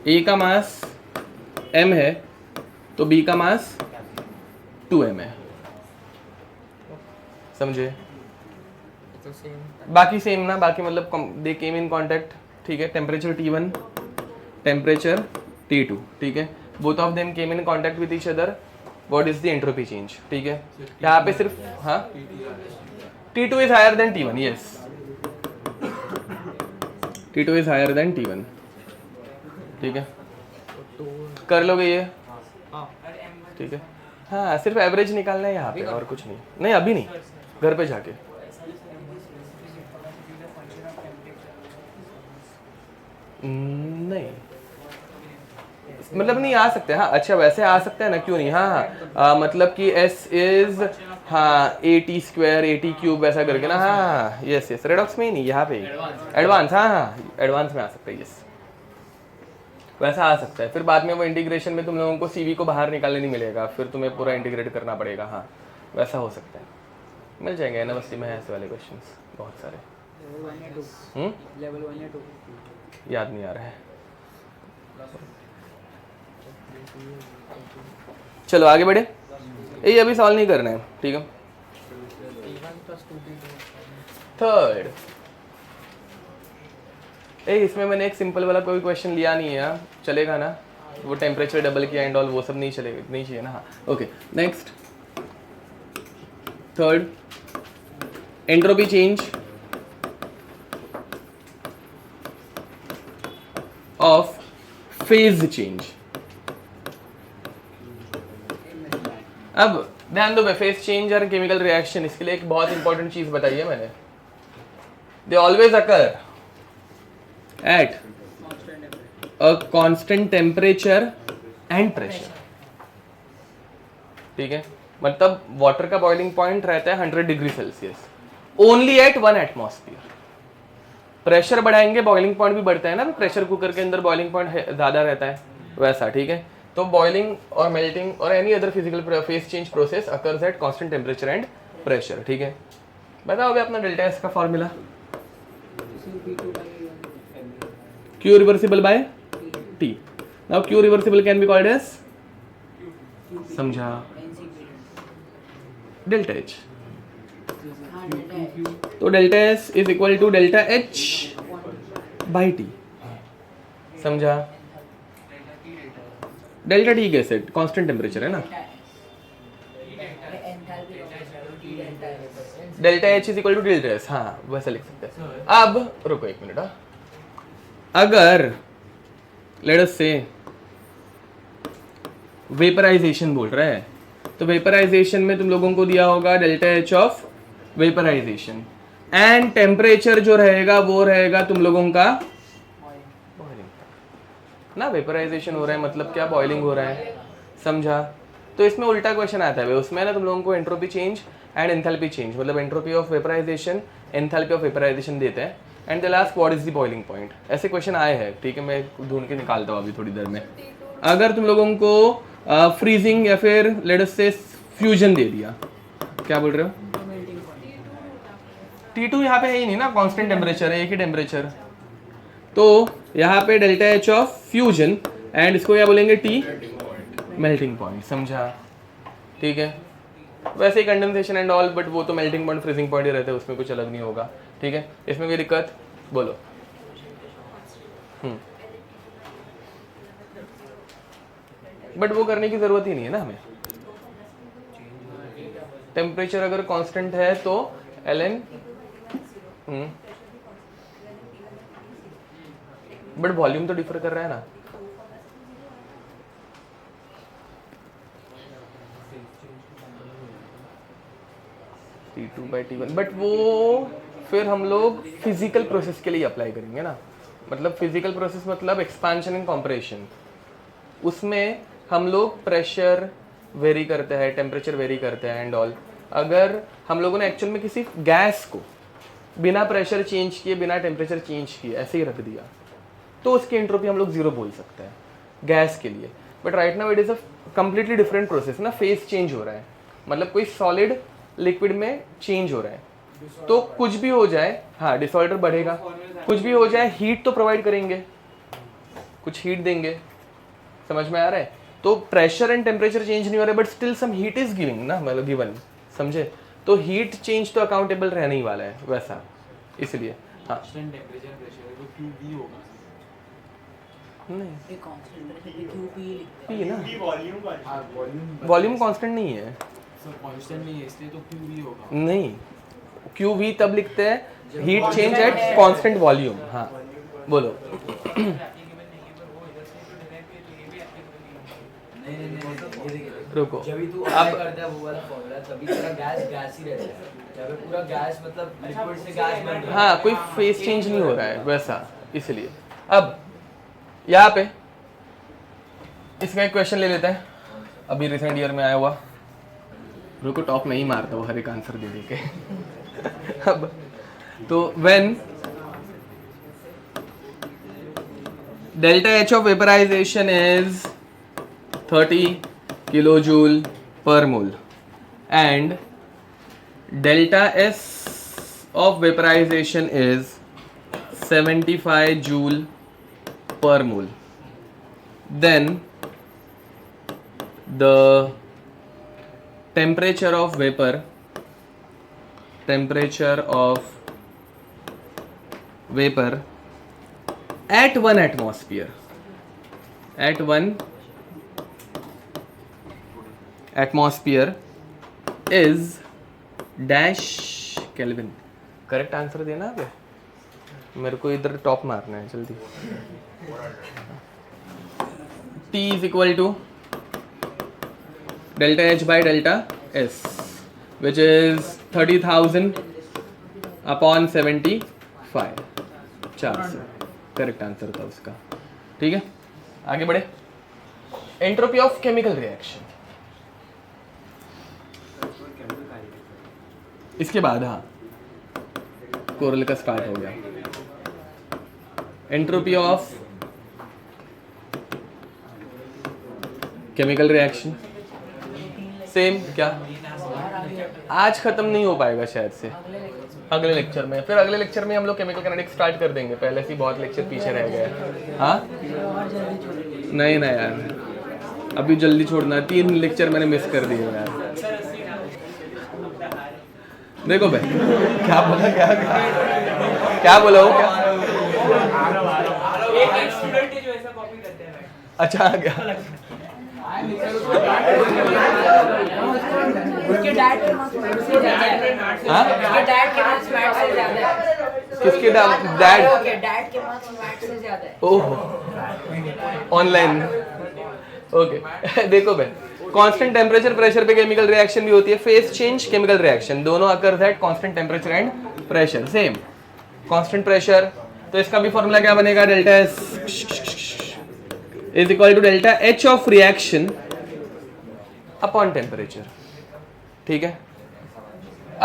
ए का मास m है तो b का मास 2m है, समझे? बाकी सेम ना, बाकी मतलब दे केम इन कांटेक्ट। ठीक है, टेम्परेचर T1, टेम्परेचर T2, ठीक है, both of them came in contact with each other, what is the entropy change? ठीक है, यहाँ पे सिर्फ, हाँ, T2 is higher than T1, yes, T2 is higher than T1। ठीक है, कर लोगे ये? ठीक है, हाँ, सिर्फ एवरेज निकालना है यहाँ पे और कुछ नहीं। नहीं अभी नहीं, घर पे जाके। नहीं मतलब नहीं आ सकते, हाँ अच्छा वैसे आ सकते हैं ना, क्यों नहीं, हाँ मतलब कि s इज हाँ AT² AT³ वैसा करके ना, हाँ यस यस रेडॉक्स में ही नहीं, यहाँ पे एडवांस, हाँ एडवांस में आ सकता है, यस वैसा आ सकता है। फिर बाद में वो इंटीग्रेशन में तुम लोगों को CV को बाहर निकालने नहीं मिलेगा, फिर तुम्हें पूरा इंटीग्रेट करना पड़ेगा, हाँ वैसा हो सकता है, मिल जाएंगे यूनिवर्सिटी में है ऐसे वाले क्वेश्चंस बहुत सारे। लेवल 1 या 2 याद नहीं आ रहा है। चलो आगे बढ़े, ये अभी सॉल्व नहीं करना है, ठीक है। थर्ड, इसमें मैंने एक सिंपल वाला कोई क्वेश्चन लिया नहीं है, चलेगा ना, वो टेम्परेचर डबल किया एंड ऑल वो सब नहीं चलेगा, नहीं चाहिए ना, हाँ okay. Next third, entropy change of phase change. अब ध्यान दो, फेज चेंज और केमिकल रिएक्शन, इसके लिए एक बहुत इंपॉर्टेंट चीज बताई है मैंने, they always occur at a constant temperature and pressure, ठीक है। मतलब वाटर का बॉइलिंग पॉइंट रहता है 100 degree Celsius only at 1 atmosphere. Pressure बढ़ाएंगे बॉइलिंग पॉइंट भी बढ़ता है ना, प्रेशर कुकर के अंदर बॉइलिंग पॉइंट ज्यादा रहता है वैसा, ठीक है। तो बॉइलिंग और मेल्टिंग और any other physical phase change process occurs at constant temperature and pressure, ठीक है। बताओ अभी अपना डेल्टा एस का formula, Q reversible by T। Now Q reversible can be called as, समझा, डेल्टा H। तो delta S is equal to delta H by T, समझा। Delta T कैसे, कांस्टेंट टेम्परेचर है ना, delta H is equal to delta S, हाँ वैसे लिख सकते हैं। अब रुको एक मिनट, अगर लेट अस से वेपराइजेशन बोल रहा है, तो वेपराइजेशन में तुम लोगों को दिया होगा delta H of vaporization, and temperature जो रहेगा वो रहेगा तुम लोगों का ना, वेपराइजेशन हो रहा है मतलब क्या, बॉइलिंग हो रहा है, समझा। तो इसमें उल्टा क्वेश्चन आता है, उसमें ना तुम लोगों को entropy change and enthalpy change, मतलब entropy of vaporization enthalpy of vaporization देते हैं, and the last what is the boiling point, ऐसे क्वेश्चन आए हैं, ठीक है। मैं ढूंढ के निकालता हूँ अभी थोड़ी देर में। अगर तुम लोगों को फ्रीजिंग या फिर लेट अस से फ्यूजन दे दिया, क्या बोल रहे हो, T2 यहाँ पे है ही नहीं ना, कांस्टेंट टेम्परेचर है, एक ही टेम्परेचर, तो यहाँ पे delta H of fusion and इसको क्या बोलेंगे, T मेल्टिंग पॉइंट, समझा, ठीक है। वैसे ही कंडेंसेशन एंड ऑल, बट वो तो मेल्टिंग पॉइंट फ्रीजिंग पॉइंट ही रहता है, उसमें कुछ अलग नहीं होगा, ठीक है। इसमें कोई दिक्कत, बोलो। बट वो करने की जरूरत ही नहीं है ना हमें, टेम्परेचर अगर कांस्टेंट है तो ln, बट वॉल्यूम तो डिफर कर रहा है ना, T2 बाई T1, बट वो फिर हम लोग फिजिकल प्रोसेस के लिए अप्लाई करेंगे ना, मतलब फिजिकल प्रोसेस मतलब एक्सपांशन एंड कॉम्प्रेशन, उसमें हम लोग प्रेशर वेरी करते हैं, टेम्परेचर वेरी करते हैं एंड ऑल। अगर हम लोगों ने एक्चुअल में किसी गैस को बिना प्रेशर चेंज किए बिना टेम्परेचर चेंज किए ऐसे ही रख दिया, तो उसकी एंट्रोपी हम लोग 0 बोल सकते हैं गैस के लिए। But right now it is a completely different process ना, फेज चेंज हो रहा है, मतलब कोई सॉलिड लिक्विड में चेंज हो रहा है, तो कुछ भी हो जाए, हाँ डिसऑर्डर बढ़ेगा, कुछ भी हो जाए हीट तो प्रोवाइड करेंगे, कुछ हीट देंगे, समझ में आ रहा है। तो प्रेशर एंड टेम्परेचर चेंज नहीं हो रहा है, but still some heat is giving ना, मतलब गिवन, समझे। तो हीट चेंज तो अकाउंटेबल रहने ही वाला है वैसा, इसलिए हाँ नहीं पी ना, वॉल्यूम कांस्टेंट नहीं है, नहीं QV तब लिखते हैं heat change at constant volume, हाँ बोलो। रुको जब भी तू अब अप्लाई करता है वो वाला फॉर्मूला तभी तेरा गैस गैस ही रहता है, जब पूरा गैस मतलब लिक्विड से गैस बन रहा है। हाँ कोई फेस चेंज नहीं हो रहा है वैसा, इसलिए अब यहाँ पे इसका एक क्वेश्चन ले लेते हैं, अभी रिसेंट ईयर में आया हुआ। रुको टॉप नहीं मारता वो हर एक आंसर दे दे के। अब तो when delta H of vaporization is 30 kilojoule per mole and delta S of vaporization is 75 joule per mole, then the temperature of vapor at 1 atmosphere is dash Kelvin। Correct answer देना है, मेरे को इधर top मारना है जल्दी। T is equal to delta H by delta S which is 30,000 upon 75, 400 correct answer था उसका। ठीक है आगे बढ़े। एंट्रोपी ऑफ केमिकल रिएक्शन, इसके बाद हाँ कोरल का स्टार्ट हो गया। Entropy of chemical reaction same क्या, आज खत्म नहीं हो पाएगा शायद से, अगले लेक्चर में, फिर अगले लेक्चर में हम लोग केमिकल काइनेटिक्स स्टार्ट कर देंगे, पहले से बहुत लेक्चर पीछे रह गए। हाँ नहीं ना यार अभी जल्दी छोड़ना, 3 लेक्चर मैंने मिस कर दिए यार। देखो भाई क्या बोला, क्या बोला वो, क्या एक स्टूडेंट है जो ऐसा कॉपी करते हैं। अच्छा आ गया। उसके डैड के मार्क्स मैथ से ज्यादा है। हाँ उसके डैड के मार्क्स मैथ से ज्यादा है। किसके डैड? ओके डैड के मार्क्स मैथ से ज्यादा है। Oh online okay. देखो भाई कांस्टेंट टेम्परेचर प्रेशर पे केमिकल रिएक्शन भी होती है, फेस चेंज केमिकल रिएक्शन दोनों occurs at constant temperature and pressure, same constant pressure. तो इसका भी फॉर्मूला क्या बनेगा, delta S is equal to delta H of reaction upon temperature. ठीक है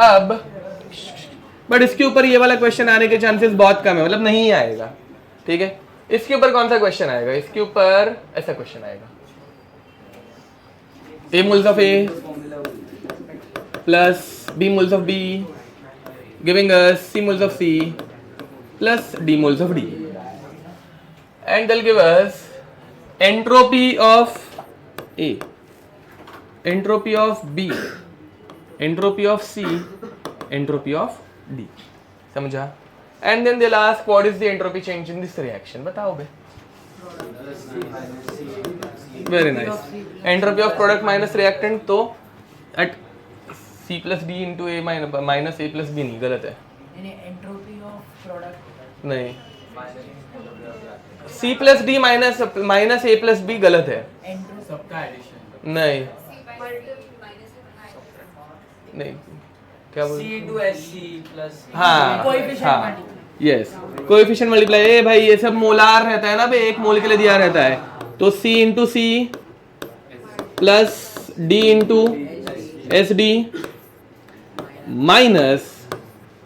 अब बट इसके ऊपर ये वाला क्वेश्चन आने के चांसेस बहुत कम है, मतलब नहीं आएगा। ठीक है इसके ऊपर कौन सा क्वेश्चन आएगा, इसके ऊपर ऐसा क्वेश्चन आएगा, A moles of A plus B moles of B giving us C moles of C plus D moles of D, and they'll give us entropy of A, entropy of B, entropy of C, entropy of D, समझा? And then they'll ask what is the entropy change in this reaction, बताओ बे। Very nice. Entropy of product minus reactant, तो at C plus D into A minus A plus B नहीं, गलत है। Entropy of product नहीं C plus D minus A plus B गलत है। सबका एडिशन नहीं नहीं क्या बोल, C into SC plus हाँ कोएफिशिएंट हाँ यस कोएफिशिएंट मल्टीप्लाई। ए भाई ये सब मोलार रहता है ना भाई, एक मोल के लिए दिया रहता है, तो C into C plus D into S D minus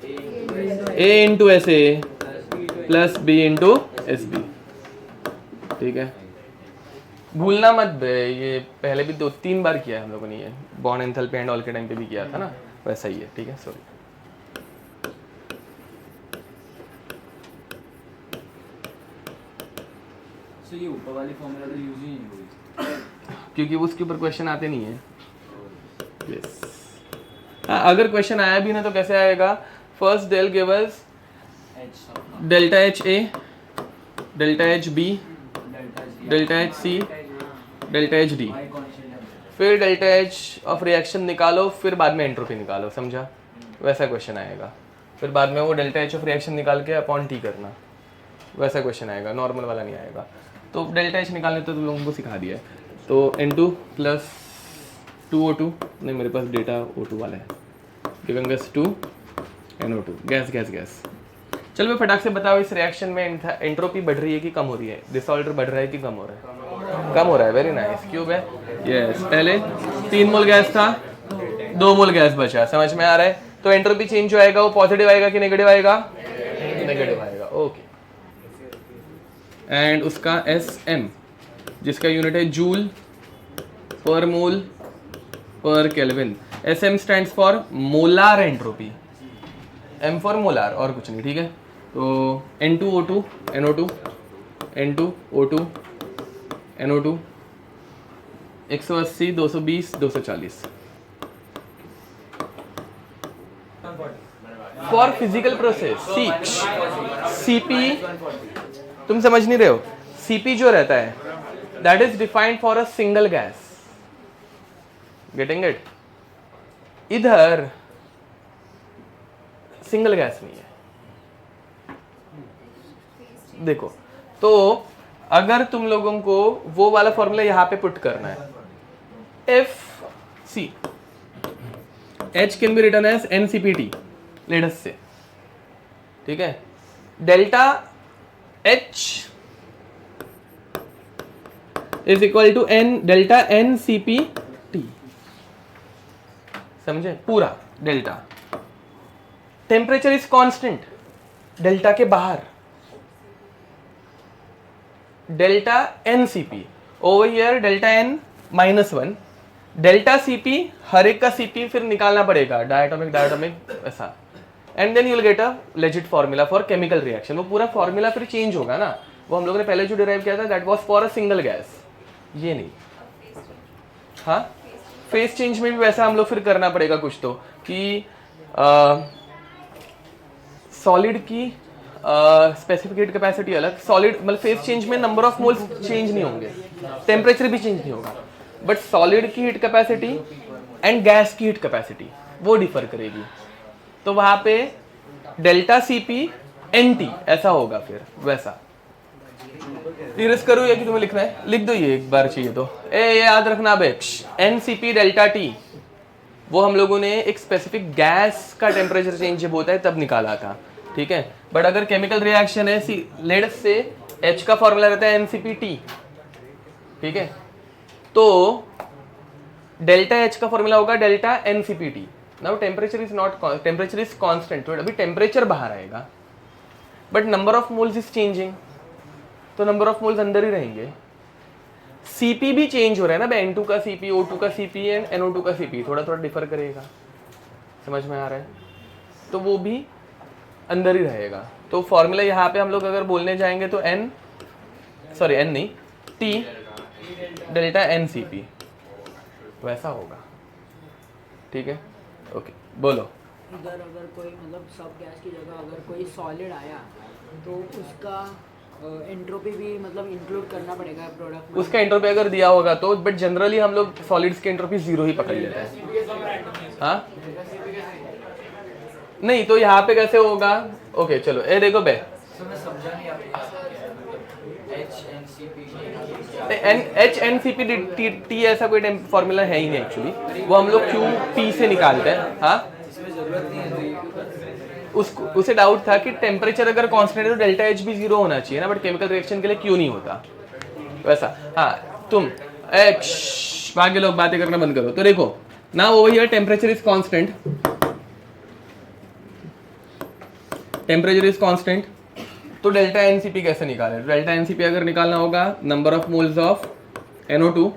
A into S A plus B into S B. ठीक है भूलना मत बे, ये पहले भी 2-3 बार किया है हम लोगों ने, ये बॉन्ड एंथैल्पी एंड ऑल के टाइम पे भी किया था ना, वैसा ही है। ठीक है सॉरी। So ये ऊपर वाली फॉर्मूला तो यूज ही नहीं हुई क्योंकि उसके ऊपर क्वेश्चन आते नहीं है। यस हाँ अगर क्वेश्चन आया भी ना तो कैसे आएगा, first del give us delta H A, delta H B, delta H C, delta H D, फिर डेल्टा एच ऑफ रिएक्शन निकालो, फिर बाद में एंट्रोपी निकालो, समझा? वैसा क्वेश्चन आएगा। फिर बाद में वो डेल्टा एच ऑफ रिएक्शन निकाल के अपॉन टी करना, वैसा क्वेश्चन आएगा, नॉर्मल वाला नहीं आएगा। तो डेल्टा एच निकालने तो तुम लोगों को सिखा दिया है। तो N2 प्लस 2O2, नहीं मेरे पास डेटा O2 वाला है, giving us 2 NO2, gas gas gas. चलो मैं फटाक से बताओ इस रिएक्शन में एंट्रोपी बढ़ रही है कि कम हो रही है, डिसऑर्डर बढ़ रहा है कि कम हो रहा है? कम हो रहा है, वेरी नाइस, क्यूब है, यस। पहले 3 मोल गैस था, 2 मोल गैस बचा, समझ में आ रहा है? तो एंट्रोपी चेंज जो आएगा वो पॉजिटिव आएगा कि नेगेटिव आएगा? नेगेटिव आएगा, ओके। एंड उसका SM जिसका यूनिट है जूल पर मोल पर kelvin, SM stands for molar entropy, M for molar, और कुछ नहीं, ठीक है? तो N2O2 NO2, N2O2 NO2, 180 220 240 for physical process. CP तुम समझ नहीं रहे हो, CP जो रहता है that is defined for a single gas, getting it? इधर सिंगल गैस नहीं है, देखो। तो अगर तुम लोगों को वो वाला फॉर्मूला यहां पे पुट करना है, FC H can be written as NCPT, let us say, ठीक है? Delta H is equal to N delta NCPT, समझे? पूरा delta. Temperature is constant delta के बाहर, delta NCP over here delta N -1, delta CP, हर एक का CP फिर निकालना पड़ेगा, डायटोमिक ऐसा, and then you will get a legit formula for chemical reaction. वो पूरा फॉर्मूला फिर चेंज होगा ना, वो हम लोगों ने पहले जो डिराइव किया था that was for a single gas, ये नहीं। हाँ, फेस चेंज में भी वैसा हम लोग फिर करना पड़ेगा कुछ तो, कि सॉलिड की स्पेसिफिक हीट कैपेसिटी अलग, सॉलिड मतलब फेस चेंज में नंबर ऑफ मोल्स चेंज नहीं होंगे, टेम्परेचर भी चेंज नहीं होगा, बट सॉलिड की हीट कैपेसिटी एंड गैस की हीट कैपेसिटी वो डिफर करेगी। तो वहां पे डेल्टा CP NT ऐसा होगा, फिर वैसा। रीरस करूँ या कि तुम्हें लिखना है? लिख दो, ये एक बार चाहिए तो। ये याद रखना बेक्ष, NCP डेल्टा T वो हम लोगों ने एक स्पेसिफिक गैस का टेम्परेचर चेंज जब होता है तब निकाला था, ठीक है? बट अगर केमिकल रिएक्शन है, लेट्स से H का फॉर्मूला रहता है NCPT, ठीक है? तो डेल्टा H का फॉर्मूला होगा delta NCPT। Now temperature is not, temperature is constant, तो अभी टेम्परेचर बाहर आएगा but number of moles is changing, तो नंबर ऑफ मोल्स अंदर ही रहेंगे। CP भी चेंज हो रहा है ना, N2 का CP, O2 का CP एंड NO2 का CP थोड़ा थोड़ा डिफर करेगा, समझ में आ रहा है? तो वो भी अंदर ही रहेगा। तो फॉर्मूला यहाँ पे हम लोग अगर बोलने जाएंगे तो N नहीं T डेल्टा NCP वैसा होगा, ठीक है? ओके, बोलो। इधर अगर कोई मतलब सब गैस की जगह अगर कोई सॉलिड आया तो उसका एंट्रोपी भी मतलब इंक्लूड करना पड़ेगा प्रोडक्ट में। उसका एंट्रोपी अगर दिया होगा तो, बट जनरली हम लोग सॉलिड्स की एंट्रोपी 0 ही पकड़ लेते हैं। हाँ, नहीं तो यहाँ पे कैसे होगा? ओके चलो, ये देखो बे, HNCPT ऐसा कोई फॉर्मूला है ही नहीं एक्चुअली, वो हम लोग QP से निकालते हैं। हाँ, उसको उसे डाउट था कि टेम्परेचर अगर कांस्टेंट है तो डेल्टा H भी 0 होना चाहिए ना, बट केमिकल रिएक्शन के लिए क्यों नहीं होता वैसा। हाँ, तुम बाकी लोग बातें करना बंद करो। तो देखो ना, over here temperature is constant, temperature is constant, तो डेल्टा NCP कैसे निकालें? डेल्टा NCP अगर निकालना होगा, number of moles of NO2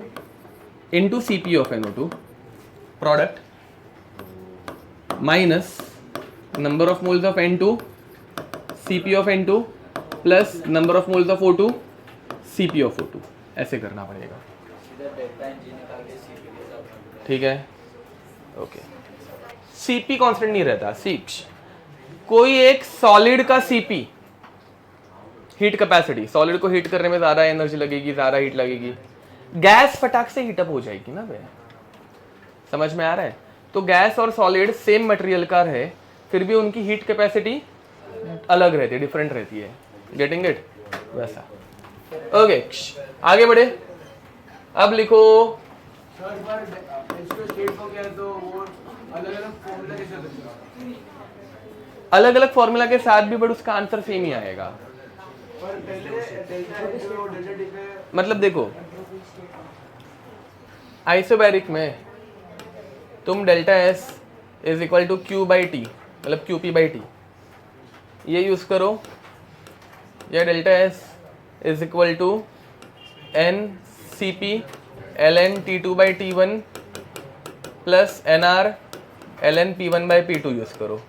into CP of NO2 product minus number of moles of N2 CP of N2 plus number of moles of O2 CP of O2, ऐसे करना पड़ेगा, ठीक है? ओके, CP कांस्टेंट नहीं रहता। कोई एक solid का CP हीट कैपेसिटी, सॉलिड को हीट करने में ज्यादा एनर्जी लगेगी, ज्यादा हीट लगेगी, गैस फटाक से हीटअप हो जाएगी ना बे, समझ में आ रहा है? तो गैस और सॉलिड सेम मटेरियल का है, फिर भी उनकी हीट कैपेसिटी अलग रहती है, डिफरेंट रहती है, गेटिंग इट? वैसा। ओके, आगे बढ़े। अब लिखो इसको स्टेट को क्या है तो वो अलग अलग फॉर्मूला कैसे बनेगा? अलग अलग फॉर्मूला के साथ भी बट उसका आंसर सेम ही आएगा। पर पहले डेल्टा टी पे मतलब देखो आइसोबैरिक में तुम delta S is equal to Q by T, मतलब क्यू पी बाई टी ये यूज़ करो, या delta S is equal to N C P L N T two by T one plus N R L N P one by P two use करो,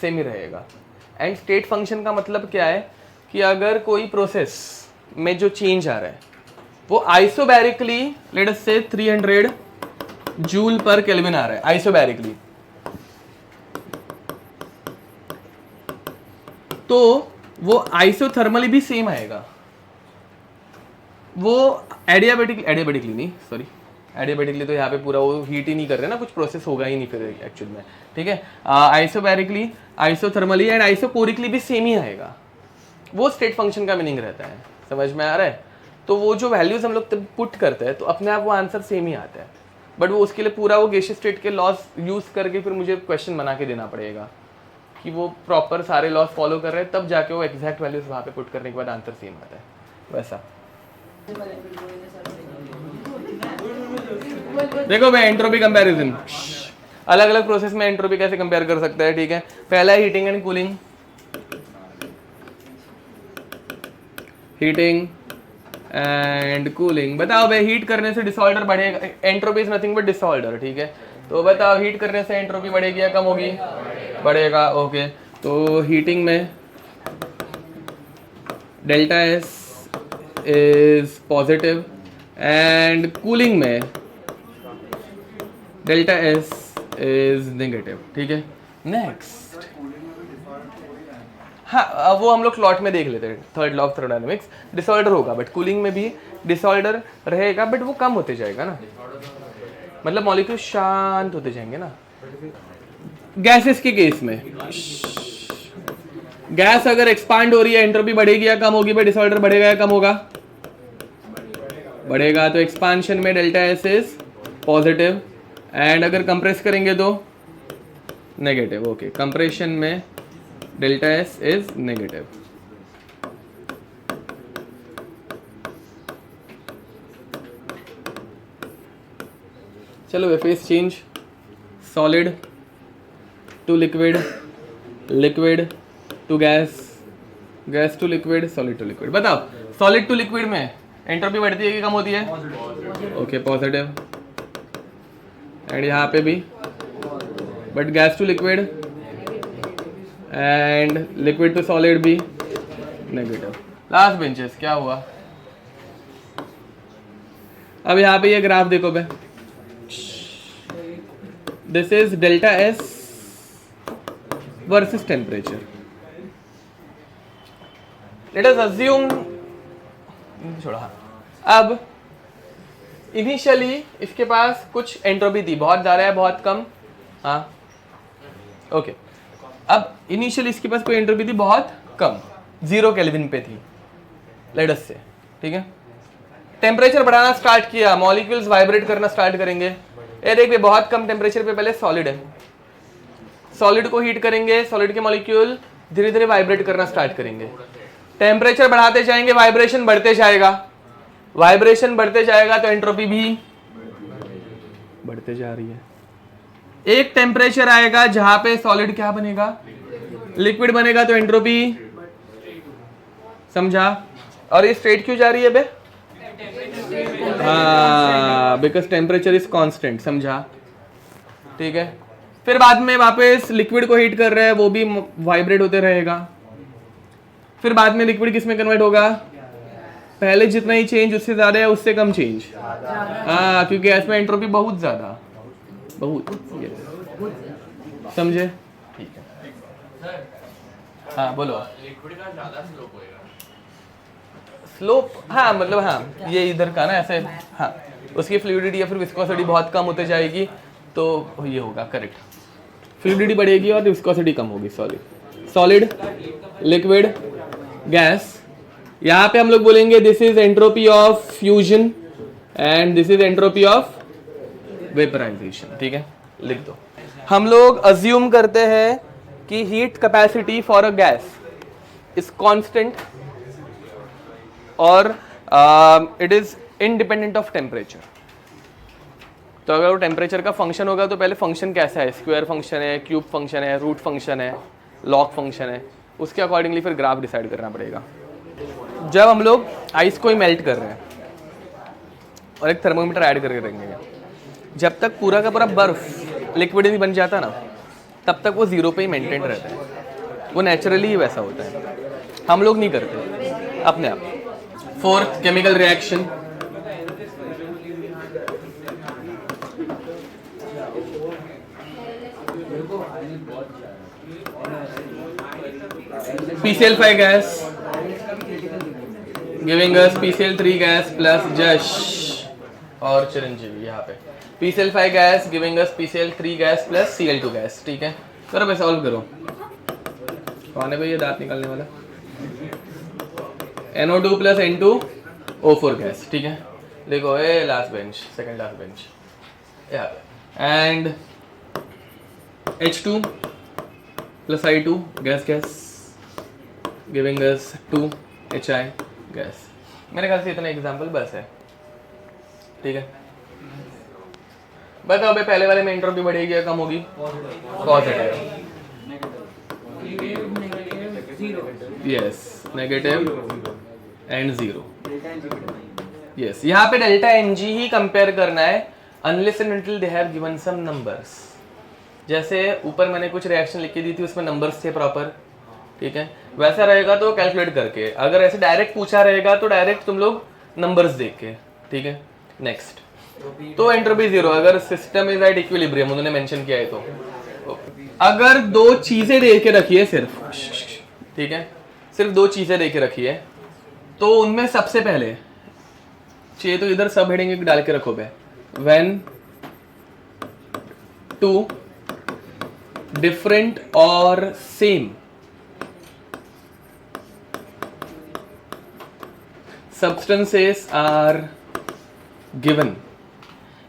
same ही रहेगा। And state function का मतलब क्या है कि अगर कोई प्रोसेस में जो चेंज आ रहा है वो आइसोबैरिकली लेट अस से 300 जूल पर केल्विन आ रहा है आइसोबैरिकली, तो वो आइसोथर्मली भी सेम आएगा। वो एडियाबेटिकली नहीं, सॉरी एडियाबेटिकली तो यहाँ पे पूरा वो हीट ही नहीं कर रहे ना, कुछ प्रोसेस होगा ही नहीं फिर एक्चुअल में, ठीक है। आइसोबैरिकली, आइसोथर्मली एंड आइसोकोरिकली भी सेम ही आएगा। वो स्टेट फंक्शन का मीनिंग रहता है, समझ में आ रहा है। तो वो जो वैल्यूज हम लोग पुट करते हैं तो अपने आप वो आंसर सेम ही आता है, बट वो उसके लिए पूरा वो गेशियस स्टेट के लॉज यूज करके फिर मुझे क्वेश्चन बना के देना पड़ेगा कि वो प्रॉपर सारे लॉज फॉलो कर रहे हैं, तब जाके वो एग्जैक्ट वैल्यूज वहाँ पे पुट करने के बाद आंसर सेम आता है, वैसा। देखो भाई एंट्रोपी कंपैरिजन, अलग अलग प्रोसेस में एंट्रोपी कैसे कंपेयर कर सकते हैं, ठीक है। पहला है heating and cooling. Heating and cooling, बताओ भाई हीट करने से डिसऑर्डर बढ़ेगा, entropy is nothing but disorder, ठीक है। तो बताओ हीट करने से एंट्रोपी बढ़ेगी या कम होगी? बढ़ेगा, ओके। तो हीटिंग में delta S is positive and cooling में डेल्टा एस इज नेगेटिव, ठीक है। नेक्स्ट, हाँ वो हम लोग प्लॉट में देख लेते हैं, third law of thermodynamics. Disorder होगा बट कूलिंग में भी डिसऑर्डर रहेगा, बट वो कम होते जाएगा ना, मतलब मॉलिक्यूल शांत होते जाएंगे ना। गैसेस के केस में गैस अगर एक्सपांड हो रही है एंट्रोपी बढ़ेगी या कम होगी? भाई डिसऑर्डर बढ़ेगा या कम होगा? बढ़ेगा। तो एक्सपांशन में delta S is positive and अगर कंप्रेस करेंगे तो नेगेटिव, ओके। कंप्रेशन में डेल्टा एस इज नेगेटिव। चलो phase change, solid to liquid, liquid to gas, gas to liquid, solid to liquid. बताओ सॉलिड टू लिक्विड में entropy बढ़ती है कि कम होती है? Okay positive. एंड यहाँ पे भी, but gas to liquid and liquid to solid भी नेगेटिव। लास्ट बेंचेस क्या हुआ? अब यहाँ पे ये ग्राफ देखो बे, this is delta S versus temperature. Let us assume, छोड़ा, अब इनिशियली इसके पास कुछ एंट्रोपी थी, बहुत ज़्यादा है बहुत कम, हाँ ओके। अब इनिशियली इसके पास कोई एंट्रोपी थी बहुत कम, 0 केल्विन पे थी लेट अस से, ठीक है। टेम्परेचर बढ़ाना स्टार्ट किया, मॉलिक्यूल्स वाइब्रेट करना स्टार्ट करेंगे। ये देख भाई बहुत कम टेम्परेचर पे पहले सॉलिड है, सॉलिड को हीट करेंगे, सॉलिड के मॉलिक्यूल धीरे धीरे वाइब्रेट करना स्टार्ट करेंगे। टेम्परेचर बढ़ाते जाएंगे, वाइब्रेशन बढ़ते जाएगा, वाइब्रेशन बढ़ते जाएगा तो एंट्रोपी भी बढ़ते जा रही है। एक टेम्परेचर आएगा जहां पे सॉलिड क्या बनेगा? लिक्विड बनेगा, तो एंट्रोपी, समझा? और ये स्ट्रेट क्यों जा रही है बे? हाँ, बिकॉज टेम्परेचर इज कांस्टेंट, समझा? ठीक है। फिर बाद में वापस लिक्विड को हीट कर रहे हैं, वो भी वाइब्रेट होते रहेगा। फिर बाद में लिक्विड किस में कन्वर्ट होगा? पहले जितना ही चेंज उससे ज्यादा है, उससे कम चेंज, हाँ, क्योंकि इसमें एंट्रोपी बहुत ज्यादा, बहुत, समझे? ठीक है, हाँ बोलो। लिक्विड का ज्यादा स्लोप होएगा? स्लोप, हाँ मतलब हाँ ये इधर का ना ऐसे, हाँ उसकी फ्लूइडिटी या फिर विस्कोसिटी बहुत कम होते जाएगी तो ये होगा, करेक्ट। फ्लूइडिटी बढ़ेगी और विस्कोसिटी कम होगी। Solid, liquid, gas. यहाँ पे हम लोग बोलेंगे this is entropy of fusion and this is entropy of vaporization, ठीक है, लिख दो। हम लोग अज्यूम करते हैं कि heat capacity for a gas is constant और it is independent of temperature. तो अगर वो टेम्परेचर का फंक्शन होगा तो पहले फंक्शन कैसा है, स्क्वायर फंक्शन है, क्यूब फंक्शन है, रूट फंक्शन है, लॉग फंक्शन है, उसके अकॉर्डिंगली फिर ग्राफ डिसाइड करना पड़ेगा। जब हम लोग आइस को ही मेल्ट कर रहे हैं और एक थर्मोमीटर ऐड करके रखेंगे, जब तक पूरा का पूरा बर्फ लिक्विड नहीं बन जाता ना, तब तक वो जीरो पे ही मेंटेन रहता है। वो नेचुरली ही वैसा होता है, हम लोग नहीं करते अपने आप। Fourth, chemical reaction. PCl5 gas giving us PCl3 gas plus जश और चिरंजीवी। यहाँ पे PCl5 gas giving us PCl3 gas plus Cl2 gas, ठीक है। करो भाई, सॉल्व करो। कौन है भाई ये दांत निकालने वाला? NO2 plus N2O4 गैस, ठीक है। देखो ए last bench, second last bench यहाँ पे, and H2 plus I2 gas giving us 2HI gas. मेरे ख्याल से इतना एग्जांपल बस है, ठीक है। बताओ भाई, पहले वाले में एंट्रोपी बढ़ेगी या कम होगी? Positive, yes, negative and zero, yes. यहाँ पे डेल्टा Ng ही कंपेयर करना है unless and until they have given some numbers. जैसे ऊपर मैंने कुछ रिएक्शन लिख के दी थी, उसमें नंबर्स थे प्रॉपर, ठीक है। वैसा रहेगा तो कैलकुलेट करके, अगर ऐसे डायरेक्ट पूछा रहेगा तो डायरेक्ट तुम लोग नंबर्स देख के, ठीक है। नेक्स्ट, तो एंट्रोपी जीरो अगर सिस्टम इज एट इक्विलिब्रियम, उन्होंने मेंशन किया है तो। अगर दो चीजें दे के रखी है सिर्फ, ठीक है, सिर्फ दो चीजें दे के रखी है, तो उनमें सबसे पहले चाहिए तो इधर सब हेडिंग डाल के रखो बे, व्हेन टू डिफरेंट और सेम substances are given।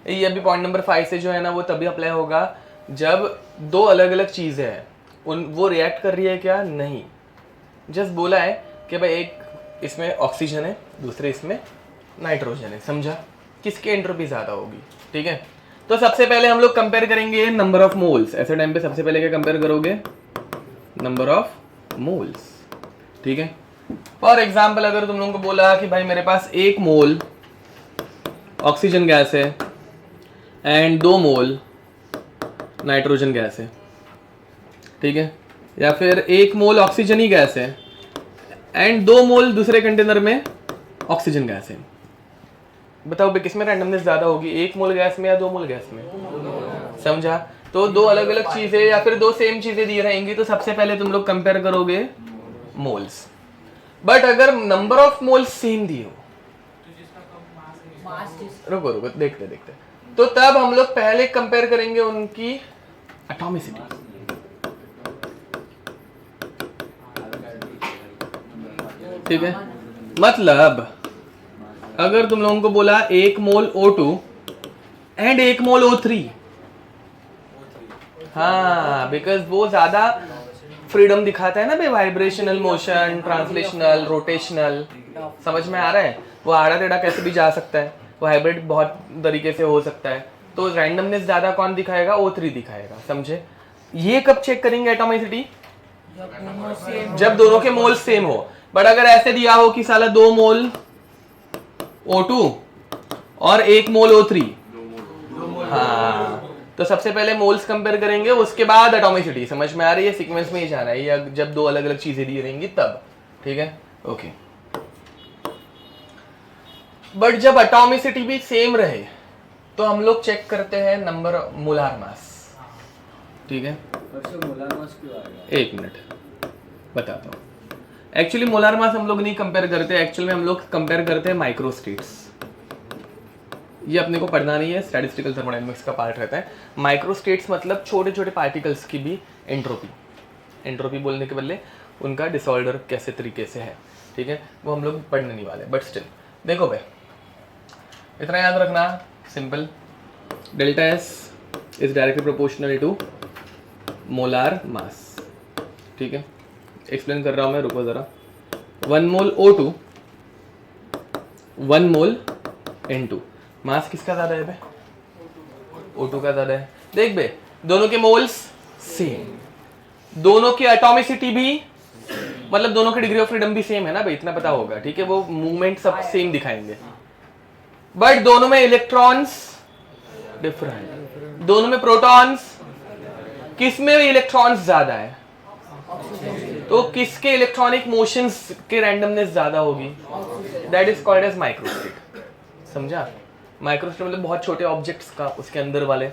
ये अभी पॉइंट नंबर 5 से जो है ना, वो तभी अप्लाई होगा जब दो अलग अलग चीजें हैं, उन वो रिएक्ट कर रही है क्या, नहीं, जस्ट बोला है कि भाई एक इसमें ऑक्सीजन है, दूसरे इसमें नाइट्रोजन है, समझा, किसकी एंट्रोपी ज्यादा होगी, ठीक है। तो सबसे पहले हम लोग कंपेयर करेंगे नंबर ऑफ मोल्स। ऐसे टाइम पे सबसे पहले क्या कंपेयर करोगे? नंबर ऑफ मोल्स, ठीक है। फॉर एग्जाम्पल, अगर तुम लोगों को बोला कि भाई मेरे पास 1 मोल ऑक्सीजन गैस है एंड 2 मोल नाइट्रोजन गैस है, ठीक है, या फिर 1 मोल ऑक्सीजन ही गैस है एंड 2 मोल दूसरे कंटेनर में ऑक्सीजन गैस है, बताओ भाई किसमें रैंडमनेस ज्यादा होगी, 1 मोल गैस में या 2 मोल गैस में, समझा। तो दो अलग अलग चीजें या फिर दो सेम चीजें दी रहेंगी, तो सबसे पहले तुम लोग कंपेयर करोगे मोल्स। बट अगर नंबर ऑफ मोल्स सेम दी हो, रुको रुको देखते देखते, तो तब हम लोग पहले कंपेयर करेंगे उनकी एटॉमिसिटी, ठीक है। मतलब अगर तुम लोगों को बोला 1 मोल O2 एंड 1 मोल O3, हाँ, बिकॉज वो ज्यादा फ्रीडम दिखाता है ना भाई, वाइब्रेशनल मोशन, ट्रांसलेशनल, रोटेशनल, समझ में आ रहा है। वो आड़ा टेढ़ा कैसे भी जा सकता है, वो हाइब्रिड बहुत तरीके से हो सकता है, तो रैंडमनेस ज्यादा कौन दिखाएगा? O3 दिखाएगा, समझे। ये कब चेक करेंगे एटॉमिसिटी? जब दोनों के मोल सेम हो। बट अगर ऐसे दिया हो कि साला 2 मोल O2 और 1 मोल O3, हाँ, तो सबसे पहले मोल्स कंपेयर करेंगे, उसके बाद एटॉमिसिटी। समझ में आ रही है? सीक्वेंस में ही जाना है, या जब दो अलग अलग चीजें दी रहेंगी तब, ठीक है, ओके। बट जब एटॉमिसिटी भी सेम रहे तो हम लोग चेक करते हैं नंबर मोलार मास, ठीक है। मोलार मास क्यों आएगा? एक मिनट बताता हूँ। एक्चुअली मोलार मास हम लोग नहीं कंपेयर करते, एक्चुअल में हम लोग कंपेयर करते हैं माइक्रोस्टेट्स। ये अपने को पढ़ना नहीं है, स्टैटिस्टिकल थर्मोडायनामिक्स का पार्ट रहता है। माइक्रोस्टेट्स मतलब छोटे छोटे पार्टिकल्स की भी एंट्रोपी बोलने के बदले उनका डिसऑर्डर कैसे तरीके से है, ठीक है, वो हम लोग पढ़ने नहीं वाले। बट स्टिल देखो भाई, इतना याद रखना, simple, delta S is directly proportional to molar mass, ठीक है। एक्सप्लेन कर रहा हूँ मैं, रुको ज़रा। 1 मोल O2, 1 मोल N2, मास किसका ज़्यादा है बे? O2 का ज़्यादा है। देख बे, दोनों के मोल्स सेम, दोनों की एटॉमिसिटी भी, मतलब दोनों की डिग्री ऑफ फ्रीडम भी सेम है ना भाई, इतना पता होगा, ठीक है। वो मूवमेंट सब सेम दिखाएंगे, बट दोनों में इलेक्ट्रॉन्स डिफरेंट, दोनों में प्रोटॉन्स, किस में इलेक्ट्रॉन्स ज्यादा है तो किसके इलेक्ट्रॉनिक मोशंस के रैंडमनेस ज्यादा होगी, that is called as microstate. समझा? माइक्रोस्टेट मतलब बहुत छोटे ऑब्जेक्ट्स का, उसके अंदर वाले,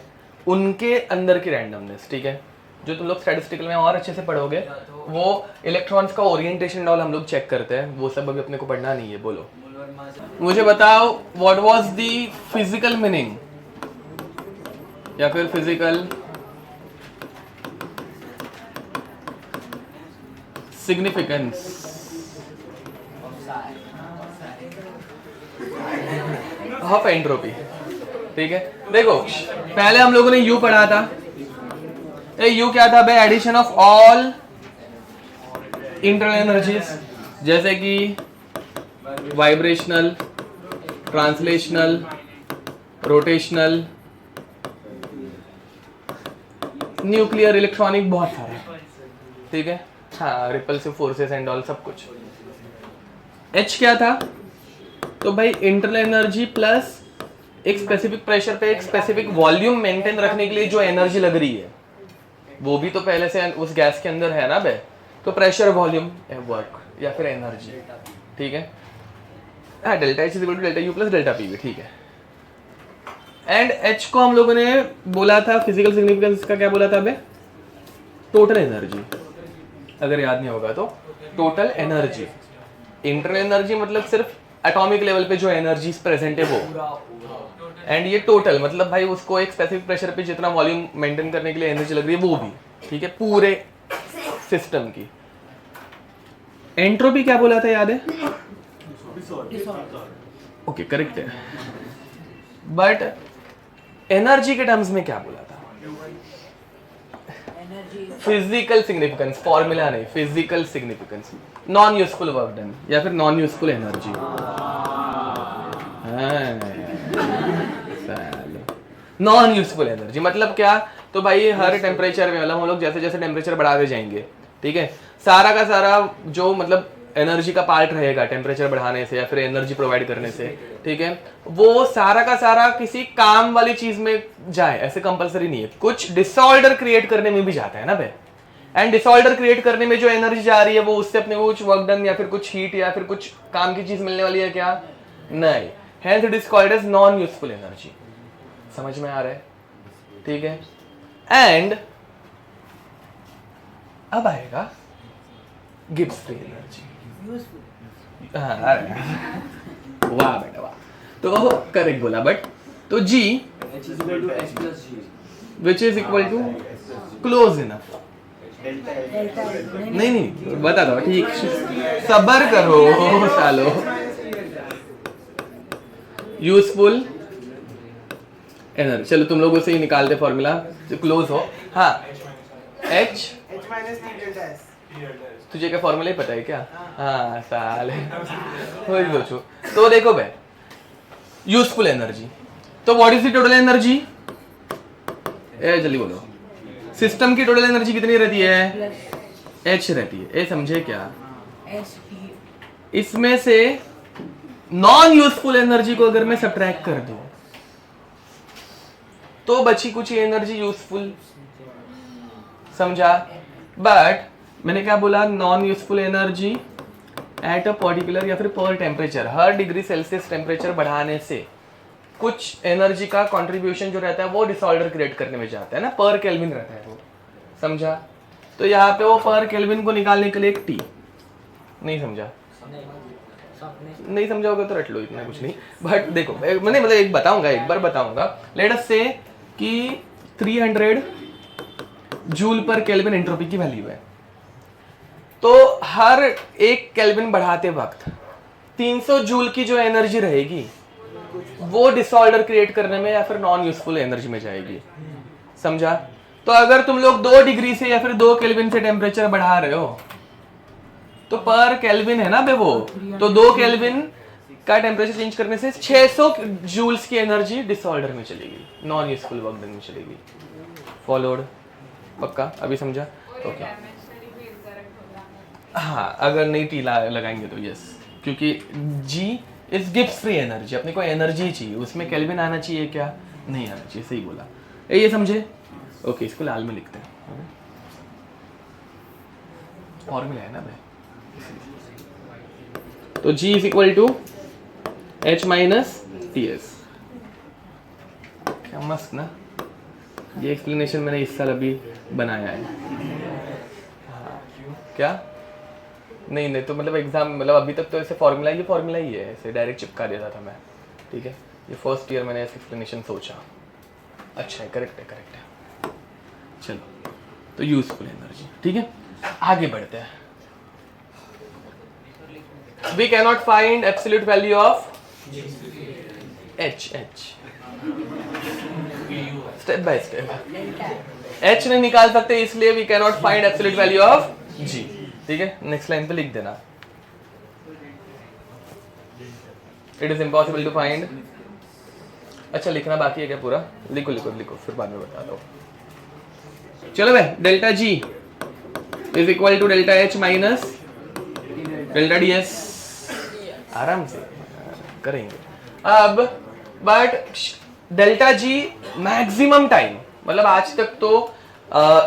उनके अंदर की रैंडमनेस, ठीक है। जो तुम लोग स्टैटिस्टिकल में और अच्छे से पढ़ोगे, वो इलेक्ट्रॉन्स का ओरिएंटेशन ऑल हम लोग चेक करते हैं, वो सब अभी अपने को पढ़ना नहीं है। बोलो मुझे बताओ, what was the physical meaning या फिर फिजिकल सिग्निफिकेंस ऑफ एंट्रोपी, ठीक है। देखो पहले हम लोगों ने यू पढ़ा था, यू क्या था भाई? Addition of all internal energies, जैसे कि vibrational, translational, rotational, nuclear, electronic, बहुत सारे, ठीक है। हाँ, रिपल्सिव फोर्सेस एंड ऑल सब कुछ। एच क्या था? तो भाई इंटरनल एनर्जी प्लस एक स्पेसिफिक प्रेशर पे एक स्पेसिफिक वॉल्यूम मेंटेन रखने के लिए जो एनर्जी लग रही है, वो भी तो पहले से उस गैस के अंदर है ना बे। तो प्रेशर, वॉल्यूम, वर्क या फिर एनर्जी, ठीक है। हाँ, delta H is equal to delta U plus delta P भी, ठीक है। एंड एच को हम लोगों ने बोला था, फिजिकल सिग्निफिकेंस का क्या बोला था बे? टोटल एनर्जी, अगर याद नहीं होगा तो टोटल एनर्जी। इंटरनल एनर्जी मतलब सिर्फ एटॉमिक लेवल पे जो एनर्जीज प्रेजेंट है वो, एंड ये टोटल मतलब भाई उसको एक स्पेसिफिक प्रेशर पे जितना वॉल्यूम मेंटेन करने के लिए एनर्जी लग रही है वो भी, ठीक है, पूरे सिस्टम की। एंट्रोपी क्या बोला था, याद है? ओके, करेक्ट है। बट एनर्जी के टर्म्स में क्या बोला था? फिजिकल सिग्निफिकेंस, फॉर्मूला नहीं, physical significance, non useful work done या फिर non useful energy. Non useful energy मतलब क्या? तो भाई हर टेम्परेचर में, मतलब हम लोग जैसे जैसे टेम्परेचर बढ़ाते जाएंगे, ठीक है, सारा का सारा जो मतलब एनर्जी का पार्ट रहेगा टेम्परेचर बढ़ाने से या फिर एनर्जी प्रोवाइड करने से, ठीक है, वो सारा का सारा किसी काम वाली चीज में जाए, ऐसे कंपलसरी नहीं है। कुछ डिसऑर्डर क्रिएट करने में भी जाता है ना भाई, एंड डिसऑर्डर क्रिएट करने में जो एनर्जी जा रही है वो उससे अपने को कुछ वर्क डन या फिर कुछ हीट या फिर कुछ काम की चीज मिलने वाली है क्या? नहीं। Hence it is called as non useful energy. समझ में आ रहा है? ठीक है। एंड अब आएगा गिब्स फ्री एनर्जी। वाह बेटा वाह, तो करेक्ट बोला। बट तो G which is equal to close enough. नहीं बता दो, ठीक, सबर करो सालो। यूजफुल एनर्जी, चलो तुम लोगों से ही निकालते फॉर्मूला जो क्लोज हो। हाँ, H तुझे क्या फॉर्मूला ही पता है क्या? हाँ साले, वही सोचो। तो देखो भाई, यूजफुल एनर्जी, तो what is the total energy? जल्दी बोलो, सिस्टम की टोटल एनर्जी कितनी रहती है? H रहती है। ए समझे क्या? इसमें से नॉन यूजफुल एनर्जी को अगर मैं सब्ट्रैक्ट कर दूं तो बची कुछ एनर्जी यूजफुल, समझा? बट मैंने क्या बोला? Non useful energy at a particular या फिर पर टेम्परेचर, हर डिग्री सेल्सियस टेम्परेचर बढ़ाने से कुछ एनर्जी का कंट्रीब्यूशन जो रहता है वो डिसऑर्डर क्रिएट करने में जाता है ना, पर केल्विन रहता है वो, समझा? तो यहाँ पे वो पर केल्विन को निकालने के लिए एक T, नहीं समझा? नहीं समझा होगा तो रट लो, इतना कुछ नहीं। बट देखो मैंने मतलब एक बताऊंगा, एक बार बताऊंगा। लेट अस से कि 300 जूल पर केल्विन एंट्रोपी की वैल्यू है, तो हर एक केल्विन बढ़ाते वक्त 300 जूल की जो एनर्जी रहेगी वो डिसऑर्डर क्रिएट करने में या फिर नॉन यूजफुल एनर्जी में जाएगी। समझा? तो अगर तुम लोग 2 डिग्री से या फिर 2 केल्विन से टेम्परेचर बढ़ा रहे हो तो पर केल्विन है ना बे वो, तो 2 केल्विन का टेम्परेचर चेंज करने से 600 जूल्स की एनर्जी डिसऑर्डर में चलेगी, नॉन यूजफुल वर्क डन में चलेगी। फॉलोड? पक्का? अभी समझा? ओके। हाँ, अगर नहीं टी लगाएंगे तो यस, क्योंकि जी इज गिव्स फ्री एनर्जी, अपने को एनर्जी चाहिए, उसमें केल्विन आना चाहिए क्या? नहीं आना चाहिए, सही बोला। ये समझे? ओके, इसको लाल में लिखते हैं, फॉर्मूला है ना भाई। तो G is equal to H minus TS। क्या मस्त ना, ये एक्सप्लेनेशन मैंने इस साल अभी बनाया है। हाँ, क्या? नहीं तो मतलब एग्जाम, मतलब अभी तक तो ऐसे फॉर्मूला ही है, ऐसे डायरेक्ट चिपका देता था मैं, ठीक है। ये फर्स्ट ईयर मैंने ऐसे एक्सप्लेनेशन सोचा, अच्छा है, करेक्ट है। चलो, तो यूजफुल एनर्जी, ठीक है। आगे बढ़ते हैं। We cannot find absolute value of H. Step by step. H नहीं निकाल सकते, इसलिए we cannot find absolute value of G. ठीक है, नेक्स्ट लाइन पे लिख देना। It is impossible to find. अच्छा, लिखना बाकी है क्या पूरा? लिखो, फिर बाद में बता दो। चलो भाई, delta G is equal to delta H minus delta DS। आराम से करेंगे अब। But delta G maximum time, मतलब आज तक तो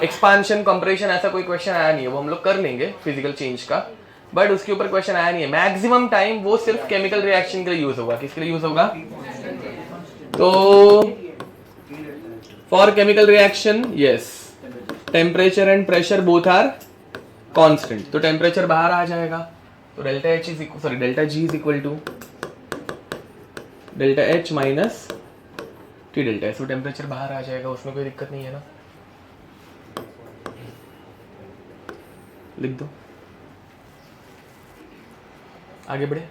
एक्सपांशन कंप्रेशन ऐसा कोई क्वेश्चन आया नहीं है, वो हम लोग कर लेंगे फिजिकल चेंज का, बट उसके ऊपर क्वेश्चन आया नहीं है। मैक्सिमम टाइम वो सिर्फ केमिकल रिएक्शन के लिए यूज होगा। किसके लिए यूज होगा? तो for chemical reaction, yes, temperature and pressure both are constant, तो टेम्परेचर बाहर आ जाएगा। तो delta G is equal to delta H minus T delta S। तो टेम्परेचर बाहर आ जाएगा, उसमें कोई दिक्कत नहीं है ना, लिख दो। आगे बढ़े,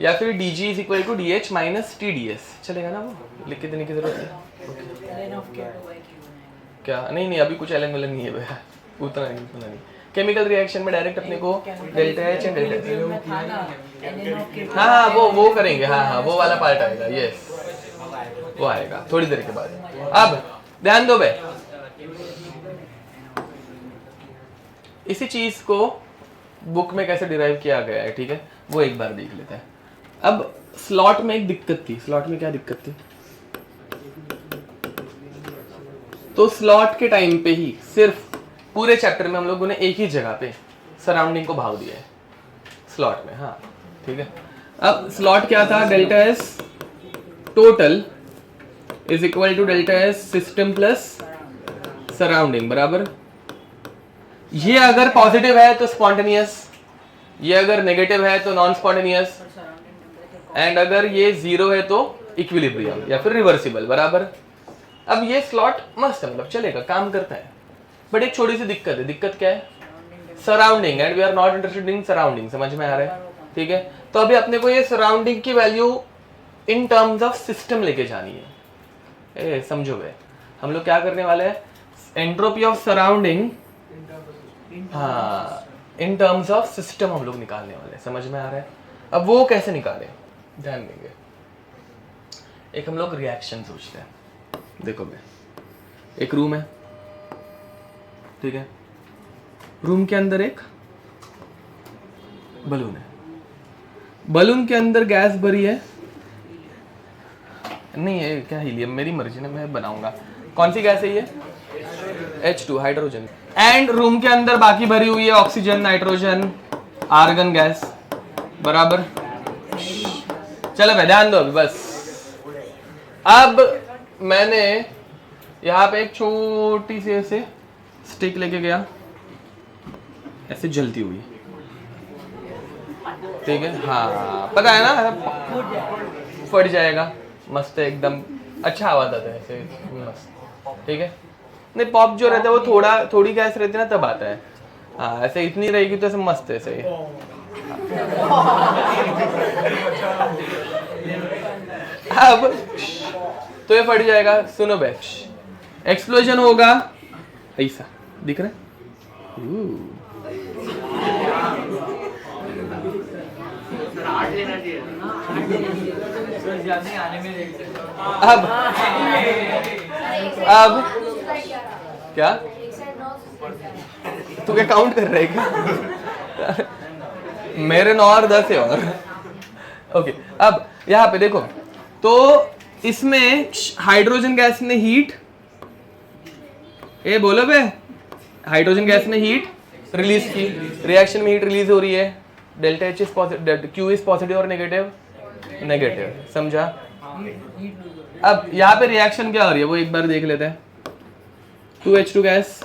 या फिर DG is equal to DH minus TDS चलेगा ना, वो लिख के देने की जरूरत है क्या? नहीं, अभी कुछ एलन वेलन नहीं है भैया, उतना नहीं। केमिकल रिएक्शन में डायरेक्ट अपने को delta H and delta S, हाँ वो करेंगे, हाँ वो वाला पार्ट आएगा, यस वो आएगा थोड़ी देर के बाद। अब ध्यान दो भाई, इसी चीज को बुक में कैसे डिराइव किया गया है, ठीक है, वो एक बार देख लेते हैं। अब स्लॉट में एक दिक्कत थी। स्लॉट में क्या दिक्कत थी? तो स्लॉट के टाइम पे ही सिर्फ पूरे चैप्टर में हम लोगों ने एक ही जगह पे सराउंडिंग को भाव दिया है, स्लॉट में, हाँ ठीक है। अब स्लॉट क्या था? Delta S total is equal to delta S system plus surrounding बराबर। ये अगर पॉजिटिव है तो स्पॉन्टेनियस, ये अगर नेगेटिव है तो नॉन स्पॉन्टेनियस, एंड अगर ये 0 है तो इक्विलिब्रियम या फिर रिवर्सिबल बराबर। अब ये स्लॉट मस्त है, मतलब चलेगा, काम करता है, बट एक छोटी सी दिक्कत है। दिक्कत क्या है? Surrounding, and we are not interested in surrounding. समझ में आ रहा है? ठीक है, तो अभी अपने को ये सराउंडिंग की value in terms of system लेके जानी है। समझो वे, हम लोग क्या करने वाले हैं? एंट्रोपी ऑफ सराउंडिंग, हाँ, इन टर्म्स ऑफ सिस्टम हम लोग निकालने वाले हैं। समझ में आ रहा है? अब वो कैसे निकालें, ध्यान देंगे। एक हम लोग रिएक्शन सोचते हैं। देखो बे, एक रूम है, ठीक है, रूम के अंदर एक बलून है, बलून के अंदर गैस भरी है, नहीं है क्या, हीलियम, मेरी मर्जी ना, मैं बनाऊंगा। कौन सी गैस है ये? H2 hydrogen. एंड रूम के अंदर बाकी भरी हुई है ऑक्सीजन, नाइट्रोजन, आर्गन गैस बराबर। चलो भाई ध्यान दो अभी बस। अब मैंने यहाँ पे एक छोटी सी ऐसे स्टिक लेके गया, ऐसे जलती हुई, ठीक है, हाँ पता है ना, फट जाएगा, मस्त है एकदम, अच्छा आवाज आता है ऐसे, मस्त, ठीक है। नहीं, पॉप जो रहता है वो थोड़ी गैस रहती है ना तब आता है, हाँ ऐसे इतनी रहेगी तो ऐसे मस्त है ऐसे, अब तो ये फट जाएगा। सुनो बैच, एक्सप्लोजन होगा ऐसा, दिख रहा है? अब क्या तू क्या काउंट कर रहा है क्या? मेरे 9 और 10 है और ओके। अब यहाँ पे देखो, तो इसमें हाइड्रोजन गैस ने हीट, ये बोलो बे, हाइड्रोजन गैस ने हीट रिलीज की, रिएक्शन में हीट रिलीज हो रही है, delta H is positive, Q is positive और नेगेटिव, नेगेटिव, समझा? अब यहाँ पे रिएक्शन क्या हो रही है वो एक बार देख लेते हैं। 2H2 gas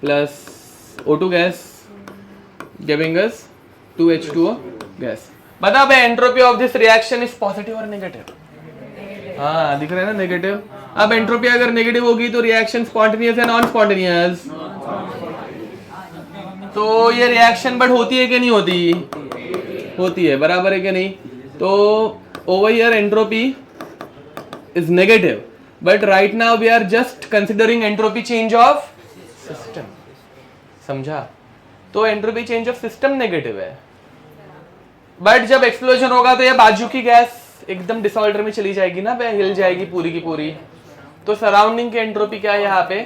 plus O2 gas giving us 2H2O gas. बता बे entropy of this reaction is positive और नेगेटिव? हाँ दिख रहा है ना, नेगेटिव। अब एंट्रोपी अगर नेगेटिव होगी तो रिएक्शन स्पॉन्टेनियस है नॉन स्पॉन्टेनियस? तो ये रिएक्शन बट होती है कि नहीं होती? होती है, बराबर है कि नहीं? तो over here entropy is negative, but right now we are just considering entropy change of system, समझा? तो entropy change of system negative है, बट जब एक्सप्लोजन होगा तो ये बाजू की गैस एकदम डिसऑर्डर में चली जाएगी ना, हिल जाएगी पूरी की पूरी। तो सराउंडिंग की एंट्रोपी क्या है यहाँ पे?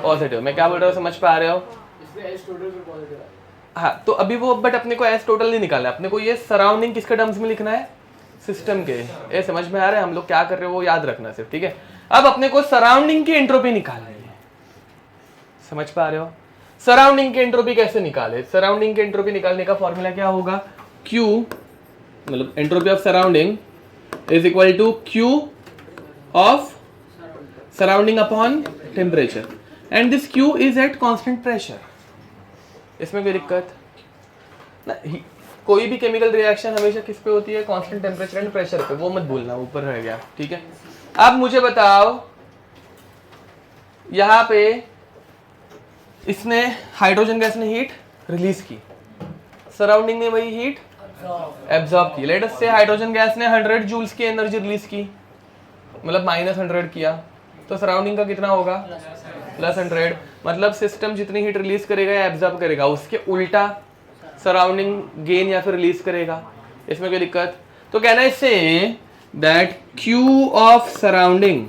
पॉजिटिव। मैं क्या बोल रहा हूँ, समझ पा रहे हो? हाँ, तो अभी वो बट अपने को एस टोटल नहीं निकालना है, अपने को ये सराउंडिंग किसके टर्म्स में लिखना है? सिस्टम के। ये समझ में आ रहा है हम लोग क्या कर रहे हो वो याद रखना सिर्फ, ठीक है? अब अपने को सराउंडिंग की एंट्रोपी निकालनी है, समझ पा रहे हो? सराउंडिंग की एंट्रोपी कैसे निकाले? सराउंडिंग की एंट्रोपी निकालने का फॉर्मूला क्या होगा? Q मतलब entropy of surrounding is equal to Q of surrounding upon temperature, and this Q is at constant pressure. इसमें कोई दिक्कत ना? कोई भी केमिकल रिएक्शन हमेशा किस पे होती है? कांस्टेंट टेम्परेचर एंड प्रेशर पे, वो मत भूलना, ऊपर रह गया, ठीक है? अब मुझे बताओ, यहाँ पे इसने हाइड्रोजन गैस ने हीट रिलीज की, सराउंडिंग ने वही हीट एब्जॉर्ब की। लेट अस से हाइड्रोजन गैस ने 100 जूल्स की एनर्जी रिलीज की, मतलब -100 किया, तो सराउंडिंग का कितना होगा? +100। मतलब सिस्टम जितनी हीट रिलीज करेगा या एब्जॉर्ब करेगा उसके उल्टा सराउंडिंग गेन या फिर रिलीज करेगा। इसमें कोई दिक्कत? तो कहना है इससे that Q of surrounding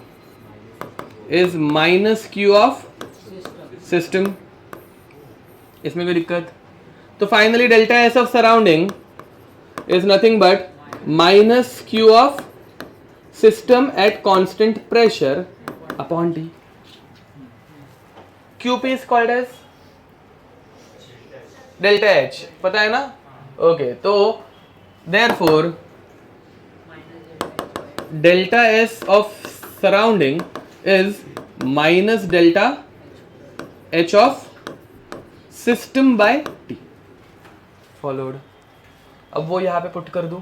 is -Q of system. इसमें कोई दिक्कत? तो finally delta S of surrounding is nothing but -Q of system at constant pressure upon T। QP is called as delta H, पता है ना? ओके, तो therefore delta S of surrounding is minus delta H of system by T followed. अब वो यहाँ पे put कर दूं,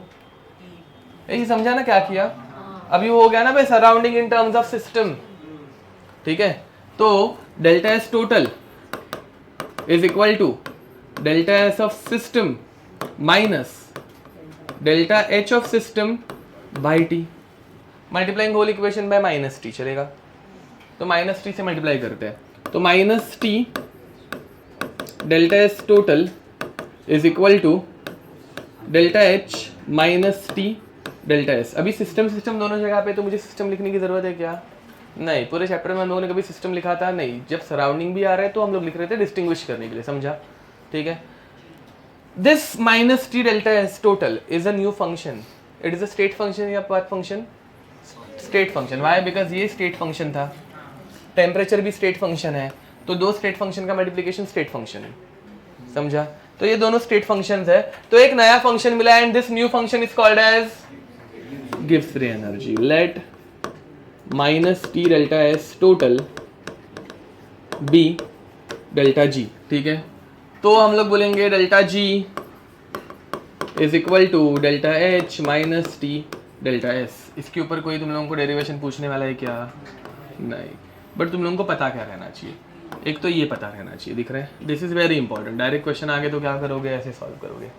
यही समझा ना क्या किया? अभी वो हो गया ना भाई surrounding in terms of system, ठीक है? तो delta S total is equal to delta S of system minus delta H of system by T, multiplying whole equation by -T चलेगा। तो -T से मल्टीप्लाई करते हैं, तो -T delta S total is equal to delta H minus T delta S. अभी system दोनों जगह पे, तो मुझे सिस्टम लिखने की जरूरत है क्या? नहीं, पूरे चैप्टर में हम लोगों ने कभी सिस्टम लिखा था नहीं। जब सराउंडिंग भी आ रहा है तो हम लोग लिख रहे थे डिस्टिंग्विश करने के लिए, समझा? ठीक है। This -T delta S total is a new function. It is a state function या path function? State function. Why? Because ये स्टेट फंक्शन था, टेम्परेचर भी स्टेट फंक्शन है, तो दो स्टेट फंक्शन का मल्टीप्लिकेशन स्टेट फंक्शन है, समझा? तो ये दोनों स्टेट फंक्शंस है, तो एक नया फंक्शन मिला and this new function is called as गिव्स free energy. Let -T delta S total be delta G, ठीक है? तो हम लोग बोलेंगे delta G is equal to delta H minus T delta S. इसके ऊपर कोई तुम लोगों को डेरिवेशन पूछने वाला है क्या? नहीं, बट तुम लोगों को पता क्या रहना चाहिए, एक तो ये पता रहना चाहिए, दिख रहा है, this is very important. Direct question आगे तो क्या करोगे, ऐसे सॉल्व करोगे,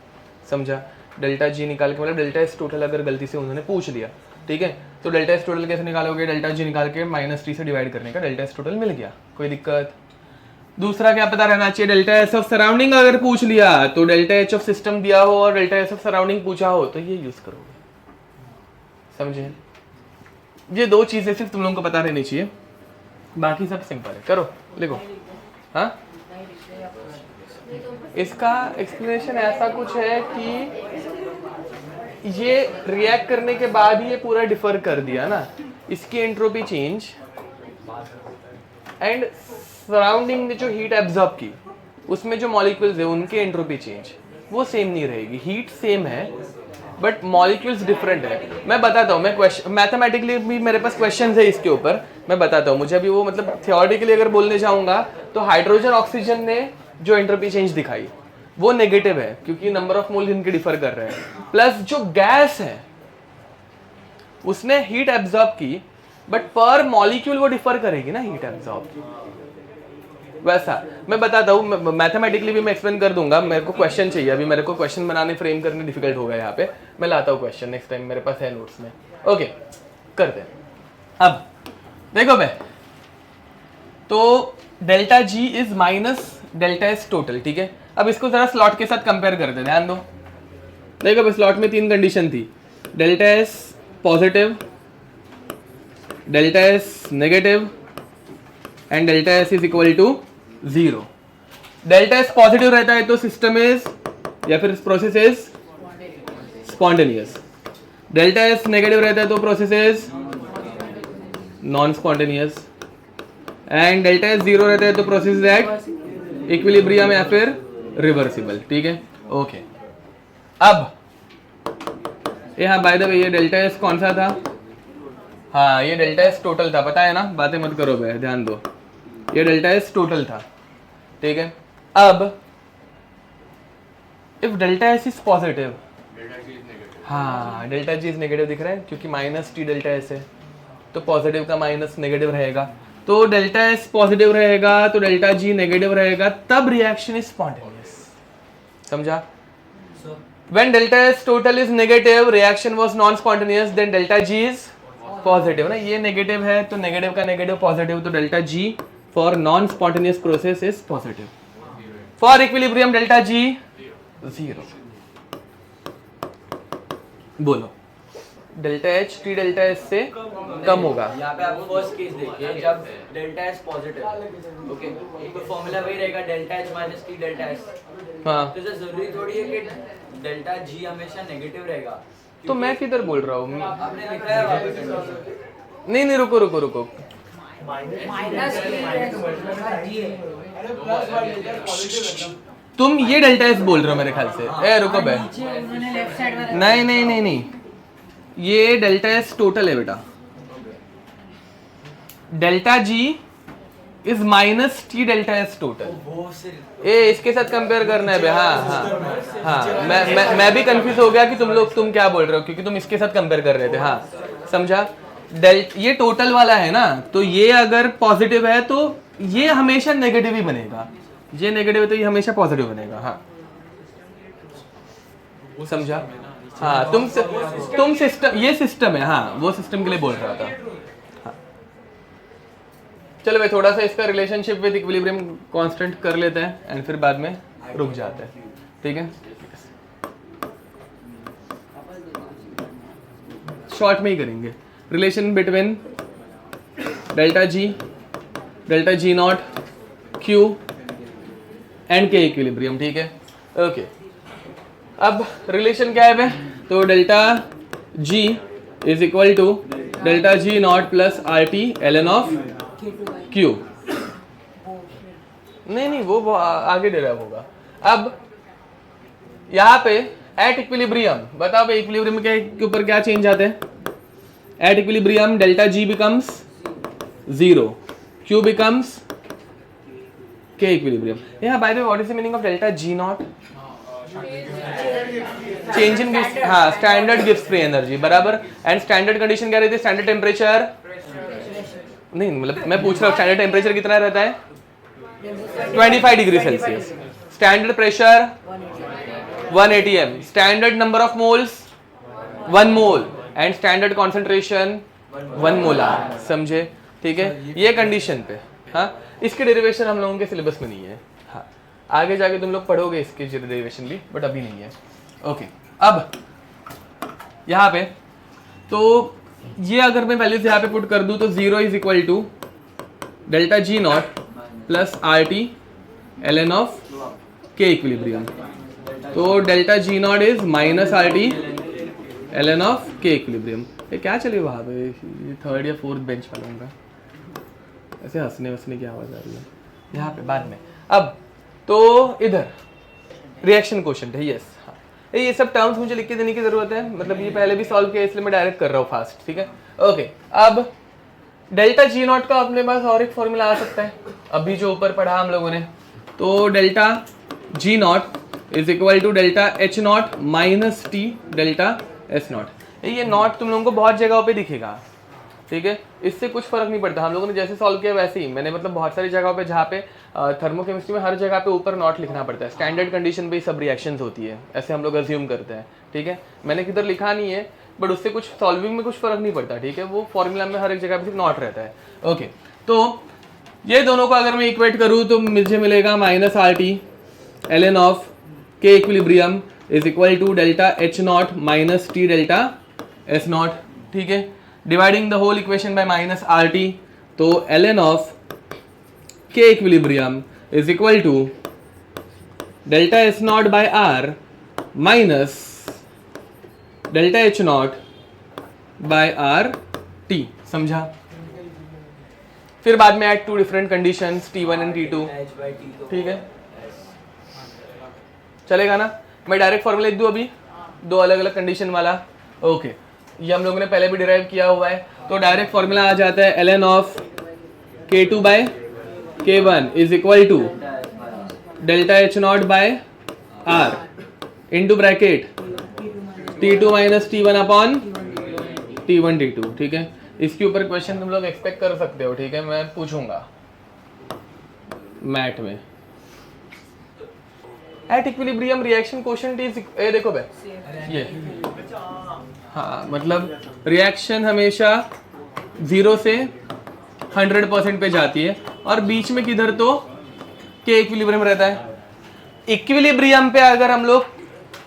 समझा। डेल्टा जी निकाल के मतलब डेल्टा एस टोटल अगर गलती से उन्होंने पूछ लिया, ठीक है, तो डेल्टा एस टोटल कैसे निकालोगे, डेल्टा जी निकाल के -3 से डिवाइड करने का, डेल्टा एस टोटल मिल गया, कोई दिक्कत। दूसरा क्या पता रहना चाहिए, डेल्टा एस ऑफ सराउंडिंग अगर पूछ लिया तो डेल्टा एच ऑफ सिस्टम दिया हो और डेल्टा एस ऑफ सराउंडिंग पूछा हो तो ये यूज करोगे, समझे। ये दो चीजें सिर्फ तुम लोगों को पता रहनी चाहिए, बाकी सब सिंपल है, करो लिखो। हाँ, इसका एक्सप्लेनेशन ऐसा कुछ है कि ये रिएक्ट करने के बाद ही ये पूरा डिफर कर दिया ना, इसकी एंट्रोपी चेंज एंड सराउंडिंग ने जो हीट एब्जॉर्ब की उसमें जो मॉलिक्यूल्स है उनके एंट्रोपी चेंज वो सेम नहीं रहेगी। हीट सेम है बट मॉलिक्यूल्स डिफरेंट है। मैं बताता हूँ, मैं क्वेश्चन मैथमेटिकली भी मेरे पास क्वेश्चंस है इसके ऊपर, मैं बताता हूँ। मुझे अभी वो मतलब थियोरेटिकली अगर बोलने जाऊँगा तो हाइड्रोजन ऑक्सीजन ने जो एंट्रोपी चेंज दिखाई वो नेगेटिव है क्योंकि नंबर ऑफ मोल्स इनके डिफर कर रहे हैं, प्लस जो गैस है उसने हीट एब्जॉर्ब की बट पर मॉलिक्यूल वो डिफर करेगी ना हीट एब्जॉर्ब की। वैसा मैं बताता हूँ, मैथमेटिकली भी मैं एक्सप्लेन कर दूंगा। मेरे को क्वेश्चन चाहिए, अभी मेरे को क्वेश्चन बनाने फ्रेम करने डिफिकल्ट होगा यहाँ पे, मैं लाता हूँ क्वेश्चन नेक्स्ट टाइम, मेरे पास है नोट्स में। ओके करते हैं। अब देखो भाई, तो delta G is minus delta S total, ठीक है। अब इसको जरा स्लॉट के साथ कंपेयर करते हैं, ध्यान दो। देखो भाई, स्लॉट में 3 कंडीशन थी, delta S positive, delta S negative and delta S is equal to 0। Delta S positive रहता है तो सिस्टम इज या फिर process is spontaneous, delta S negative रहता है तो process is non spontaneous, and delta S 0 रहता है तो प्रोसेस इज एट इक्विलिब्रियम या फिर रिवर्सिबल, ठीक है। ओके, अब हाँ बाय द वे ये डेल्टा एस कौन सा था, हाँ ये डेल्टा एस टोटल था, पता है ना, बातें मत करो भाई, ध्यान दो, ये डेल्टा एस टोटल था, ठीक है। अब if delta S is positive, हाँ डेल्टा जी इज नेगेटिव दिख रहा है क्योंकि -t डेल्टा एस है तो पॉजिटिव का माइनस नेगेटिव रहेगा, तो डेल्टा एस पॉजिटिव रहेगा तो डेल्टा जी नेगेटिव रहेगा, तब रिएक्शन इज स्पॉन्टेनियस, समझा। When delta S total is negative, reaction was non-spontaneous, then delta G is positive ना, ये नेगेटिव है तो नेगेटिव का नेगेटिव पॉजिटिव, तो delta G for non-spontaneous process is positive. For equilibrium delta G 0. बोलो, delta H T delta S से कम होगा। यहाँ पे आप फर्स्ट केस देखिए, जब डेल्टा एस पॉजिटिव, ओके, तो फॉर्मूला वही रहेगा delta H minus T delta S. हाँ, तो इसे जरूरी थोड़ी है कि डेल्टा जी हमेशा नेगेटिव रहेगा। तो मैं किधर बोल रहा हूँ, आपने लिखा है वहाँ पे कंडीशन। नहीं रुको रुको रुको, तुम ये डेल्टा एस बोल रहे हो मेरे ख्याल से, ए रुको बे, नहीं नहीं नहीं नहीं, ये डेल्टा एस टोटल है बेटा, delta G is -t delta S total. ए इसके साथ कंपेयर करना है बे, हाँ हाँ हाँ, मैं भी कंफ्यूज हो गया कि तुम क्या बोल रहे हो क्योंकि तुम इसके साथ कंपेयर कर रहे थे, हाँ समझा। ये टोटल वाला है ना, तो ये अगर पॉजिटिव है तो ये हमेशा नेगेटिव ही बनेगा, ये नेगेटिव है तो ये हमेशा पॉजिटिव बनेगा, हाँ समझा। हाँ तुम सिस्टम, ये सिस्टम है, हाँ वो सिस्टम के लिए बोल रहा था। हाँ चलो भाई, थोड़ा सा इसका रिलेशनशिप विद इक्विलिब्रियम कांस्टेंट कर लेते हैं एंड फिर बाद में रुक जाते हैं, ठीक है। शॉर्ट में ही करेंगे, relation between delta G not Q and K equilibrium, ठीक है। ओके, अब रिलेशन क्या है बे, तो delta G is equal to delta G not plus R T L N of Q. नहीं वो आगे डेराइव होगा। अब यहाँ पे एट इक्विलिब्रियम, बताओ भाई इक्विलिब्रियम के ऊपर क्या चेंज आते हैं। एट इक्विलिब्रियम डेल्टा जी becomes 0, Q becomes K equilibrium. यहाँ by the way what is the meaning of delta G not, change in gives, हाँ स्टैंडर्ड गिव्स फ्री एनर्जी बराबर, एंड स्टैंडर्ड कंडीशन क्या रहती है, स्टैंडर्ड टेम्परेचर नहीं, मतलब मैं पूछ रहा हूँ स्टैंडर्ड टेम्परेचर कितना रहता है, 25 degree Celsius. Standard pressure 180 m, standard number of moles 1 mole and standard concentration 1 molar. समझे? ठीक है, ये कंडीशन पे। हाँ, इसके डेरिवेशन हम लोगों के सिलेबस में नहीं है। हाँ, आगे जाके तुम लोग पढ़ोगे इसके डेरिवेशन भी, बट अभी नहीं है। ओके, अब यहाँ पे तो ये अगर मैं वैल्यूज यहाँ पे पुट कर दूँ तो 0 is equal to delta G not plus R T L N of K equilibrium. तो delta G not is minus R T L N of K equilibrium. ये क्या चले वहाँ पे, थर्ड या फोर्थ बेंच वालों का ऐसे हंसने वसने की आवाज़ आ रही है यहाँ पे बाद में। अब तो इधर रिएक्शन क्वोशंट है। यस, हाँ, ये सब टर्म्स मुझे लिख के देने की जरूरत है, मतलब ये पहले भी सॉल्व किया इसलिए मैं डायरेक्ट कर रहा हूँ फास्ट। ठीक है, ओके। अब डेल्टा जी नॉट का अपने पास और एक फॉर्मूला आ सकता है, अभी जो ऊपर पढ़ा हम लोगों ने। तो delta G not is equal to delta H not minus T delta S not. ये नॉट तुम लोगों को बहुत जगहों पे दिखेगा, ठीक है, इससे कुछ फर्क नहीं पड़ता। हम लोगों ने जैसे सॉल्व किया वैसे ही मैंने, मतलब बहुत सारी जगहों पे जहाँ पे थर्मोकेमिस्ट्री में हर जगह पे ऊपर नॉट लिखना पड़ता है। स्टैंडर्ड कंडीशन पे सब रिएक्शंस होती है, ऐसे हम लोग अज्यूम करते हैं। ठीक है, मैंने किधर लिखा नहीं है, बट उससे कुछ सॉल्विंग में कुछ फर्क नहीं पड़ता। ठीक है, वो फॉर्मूला में हर एक जगह पे सिर्फ नॉट रहता है। ओके, तो ये दोनों को अगर मैं इक्वेट करूँ तो मुझे मिलेगा minus R T L N of K equilibrium is equal to delta H not minus T delta S naught. ठीक है, dividing the whole equation by minus R T, तो L N of K equilibrium is equal to delta S naught by R minus delta H not by R T. समझा? फिर बाद में at two different conditions T1 and T2। ठीक है, चलेगा ना? मैं डायरेक्ट फॉर्मूला लिख दूं अभी, दो अलग अलग कंडीशन वाला। ओके, ये हम लोगों ने पहले भी डिराइव किया हुआ है। तो डायरेक्ट फॉर्मूला आ जाता है ln of K2 by K1 is equal to delta H not by R into bracket T2 minus T1 upon T1 T2। ठीक है, इसके ऊपर क्वेश्चन तुम लोग एक्सपेक्ट कर सकते हो। ठीक है, मैं पूछूंगा मैथ में। At equilibrium reaction quotient is, ये देखो बे, ये हाँ, मतलब रिएक्शन हमेशा 0 से 100% पे जाती है और बीच में किधर तो के इक्विलिब्रियम रहता है। इक्विलिब्रियम पे अगर हम लोग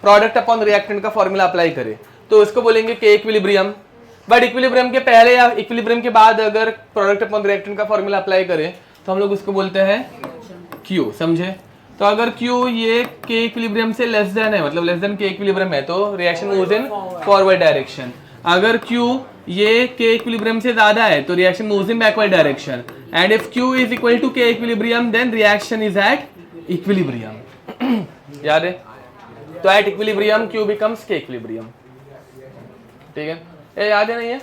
प्रोडक्ट अपॉन रिएक्टेंट का फॉर्मूला अप्लाई करें तो इसको बोलेंगे के इक्विलिब्रियम। बट इक्विलिब्रियम के पहले या इक्विलिब्रियम के बाद अगर प्रोडक्ट अपॉन रिएक्टेंट का फॉर्मूला अप्लाई करें तो हम लोग उसको बोलते हैं क्यू। समझे? तो अगर Q ये के इक्विलिब्रियम से लेस देन है, मतलब लेस देन के इक्विलिब्रियम है, तो reaction moves in forward direction. अगर Q ये के इक्विलिब्रियम से ज्यादा है तो reaction moves in backward direction. And if Q is equal to K equilibrium then reaction is at equilibrium. याद है? तो at equilibrium Q becomes K equilibrium. ठीक है, ये याद है नहीं है?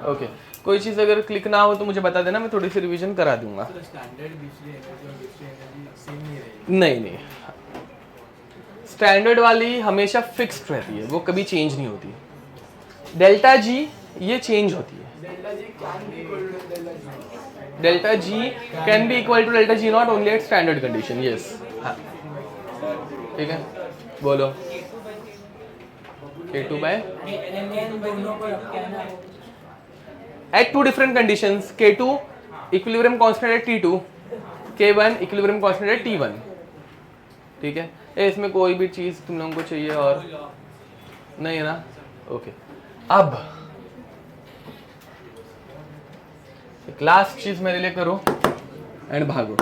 ओके, कोई चीज अगर क्लिक ना हो तो मुझे बता देना, मैं थोड़ी सी रिवीजन करा दूंगा। नहीं, स्टैंडर्ड वाली हमेशा फिक्स्ड रहती है, वो कभी चेंज नहीं होती। डेल्टा जी ये चेंज होती है। Delta G can be equal to delta G not only at standard condition. Yes, हाँ, ठीक है, बोलो। K2 by at two different conditions. K2 equilibrium constant at T2, K1 equilibrium constant at T1। ठीक है, इसमें कोई भी चीज तुम लोगों को चाहिए और नहीं है ना? ओके, अब एक लास्ट चीज मेरे लिए करो एंड भागो।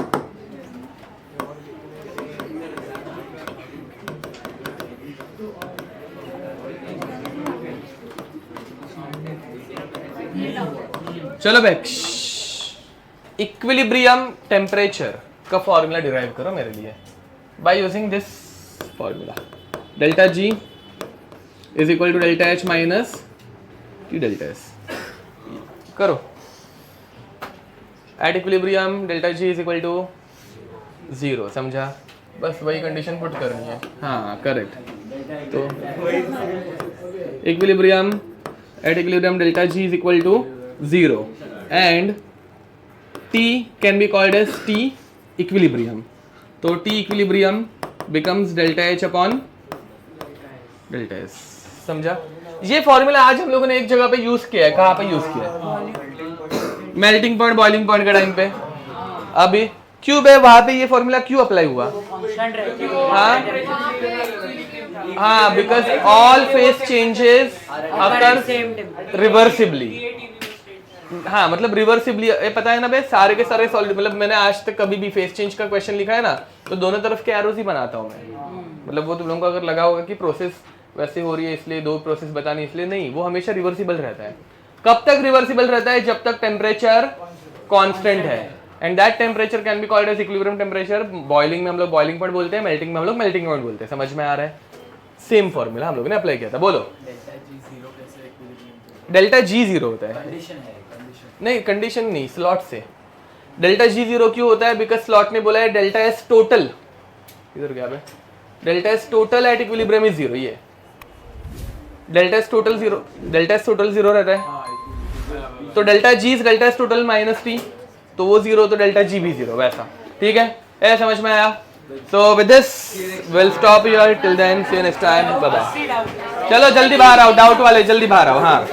चलो बैक, इक्विलिब्रियम टेम्परेचर का फॉर्मूला डिराइव करो मेरे लिए by using this formula. Delta G is equal to delta H minus T delta S. करो। At equilibrium delta G is equal to 0। समझा? बस वही कंडीशन पुट करनी है। हाँ, करेक्ट। तो equilibrium at equilibrium delta G is equal to 0 and T can be called as T equilibrium, तो T equilibrium becomes delta H upon delta S. समझा? ये फॉर्मूला आज हम लोगों ने एक जगह पे यूज किया है। कहाँ पे यूज किया है? मेल्टिंग पॉइंट बॉइलिंग पॉइंट के टाइम पे। अभी क्यूब है वहां पे ये फॉर्मूला क्यों अप्लाई हुआ? हाँ हाँ, because all face changes occur reversibly. हाँ मतलब रिवर्सिबली, ये पता है ना भाई, सारे के सारे सॉलिड, मतलब मैंने आज तक कभी भी फेस चेंज का क्वेश्चन लिखा है ना तो दोनों तरफ के एरोज ही बनाता हूँ मैं। मतलब वो तुम लोगों को अगर लगा होगा कि प्रोसेस वैसे हो रही है इसलिए दो प्रोसेस बतानी, इसलिए नहीं, वो हमेशा रिवर्सिबल रहता है। कब तक रिवर्सिबल रहता है? जब तक टेम्परेचर कांस्टेंट है, and that temperature can be called as equilibrium temperature. Boiling में हम लोग बॉइलिंग पॉइंट बोलते हैं, मेल्टिंग में हम लोग मेल्टिंग पॉइंट बोलते हैं। समझ में आ रहा है? सेम फॉर्मूला हम लोगों ने अप्लाई किया था। बोलो डेल्टा जी जीरो होता है। नहीं कंडीशन नहीं, स्लॉट से डेल्टा जी जीरो क्यों होता है? बिकॉज स्लॉट ने बोला है डेल्टा एस टोटल, इधर क्या है, delta S total at equilibrium is zero. ये delta S total zero, delta S total zero रहता है, तो delta G is delta S total minus T, तो वो जीरो तो डेल्टा जी भी जीरो, वैसा। ठीक है, ए समझ में आया? So with this will stop here till then, see you next time, bye bye. चलो जल्दी बाहर आओ, डाउट वाले जल्दी बाहर आओ। हाँ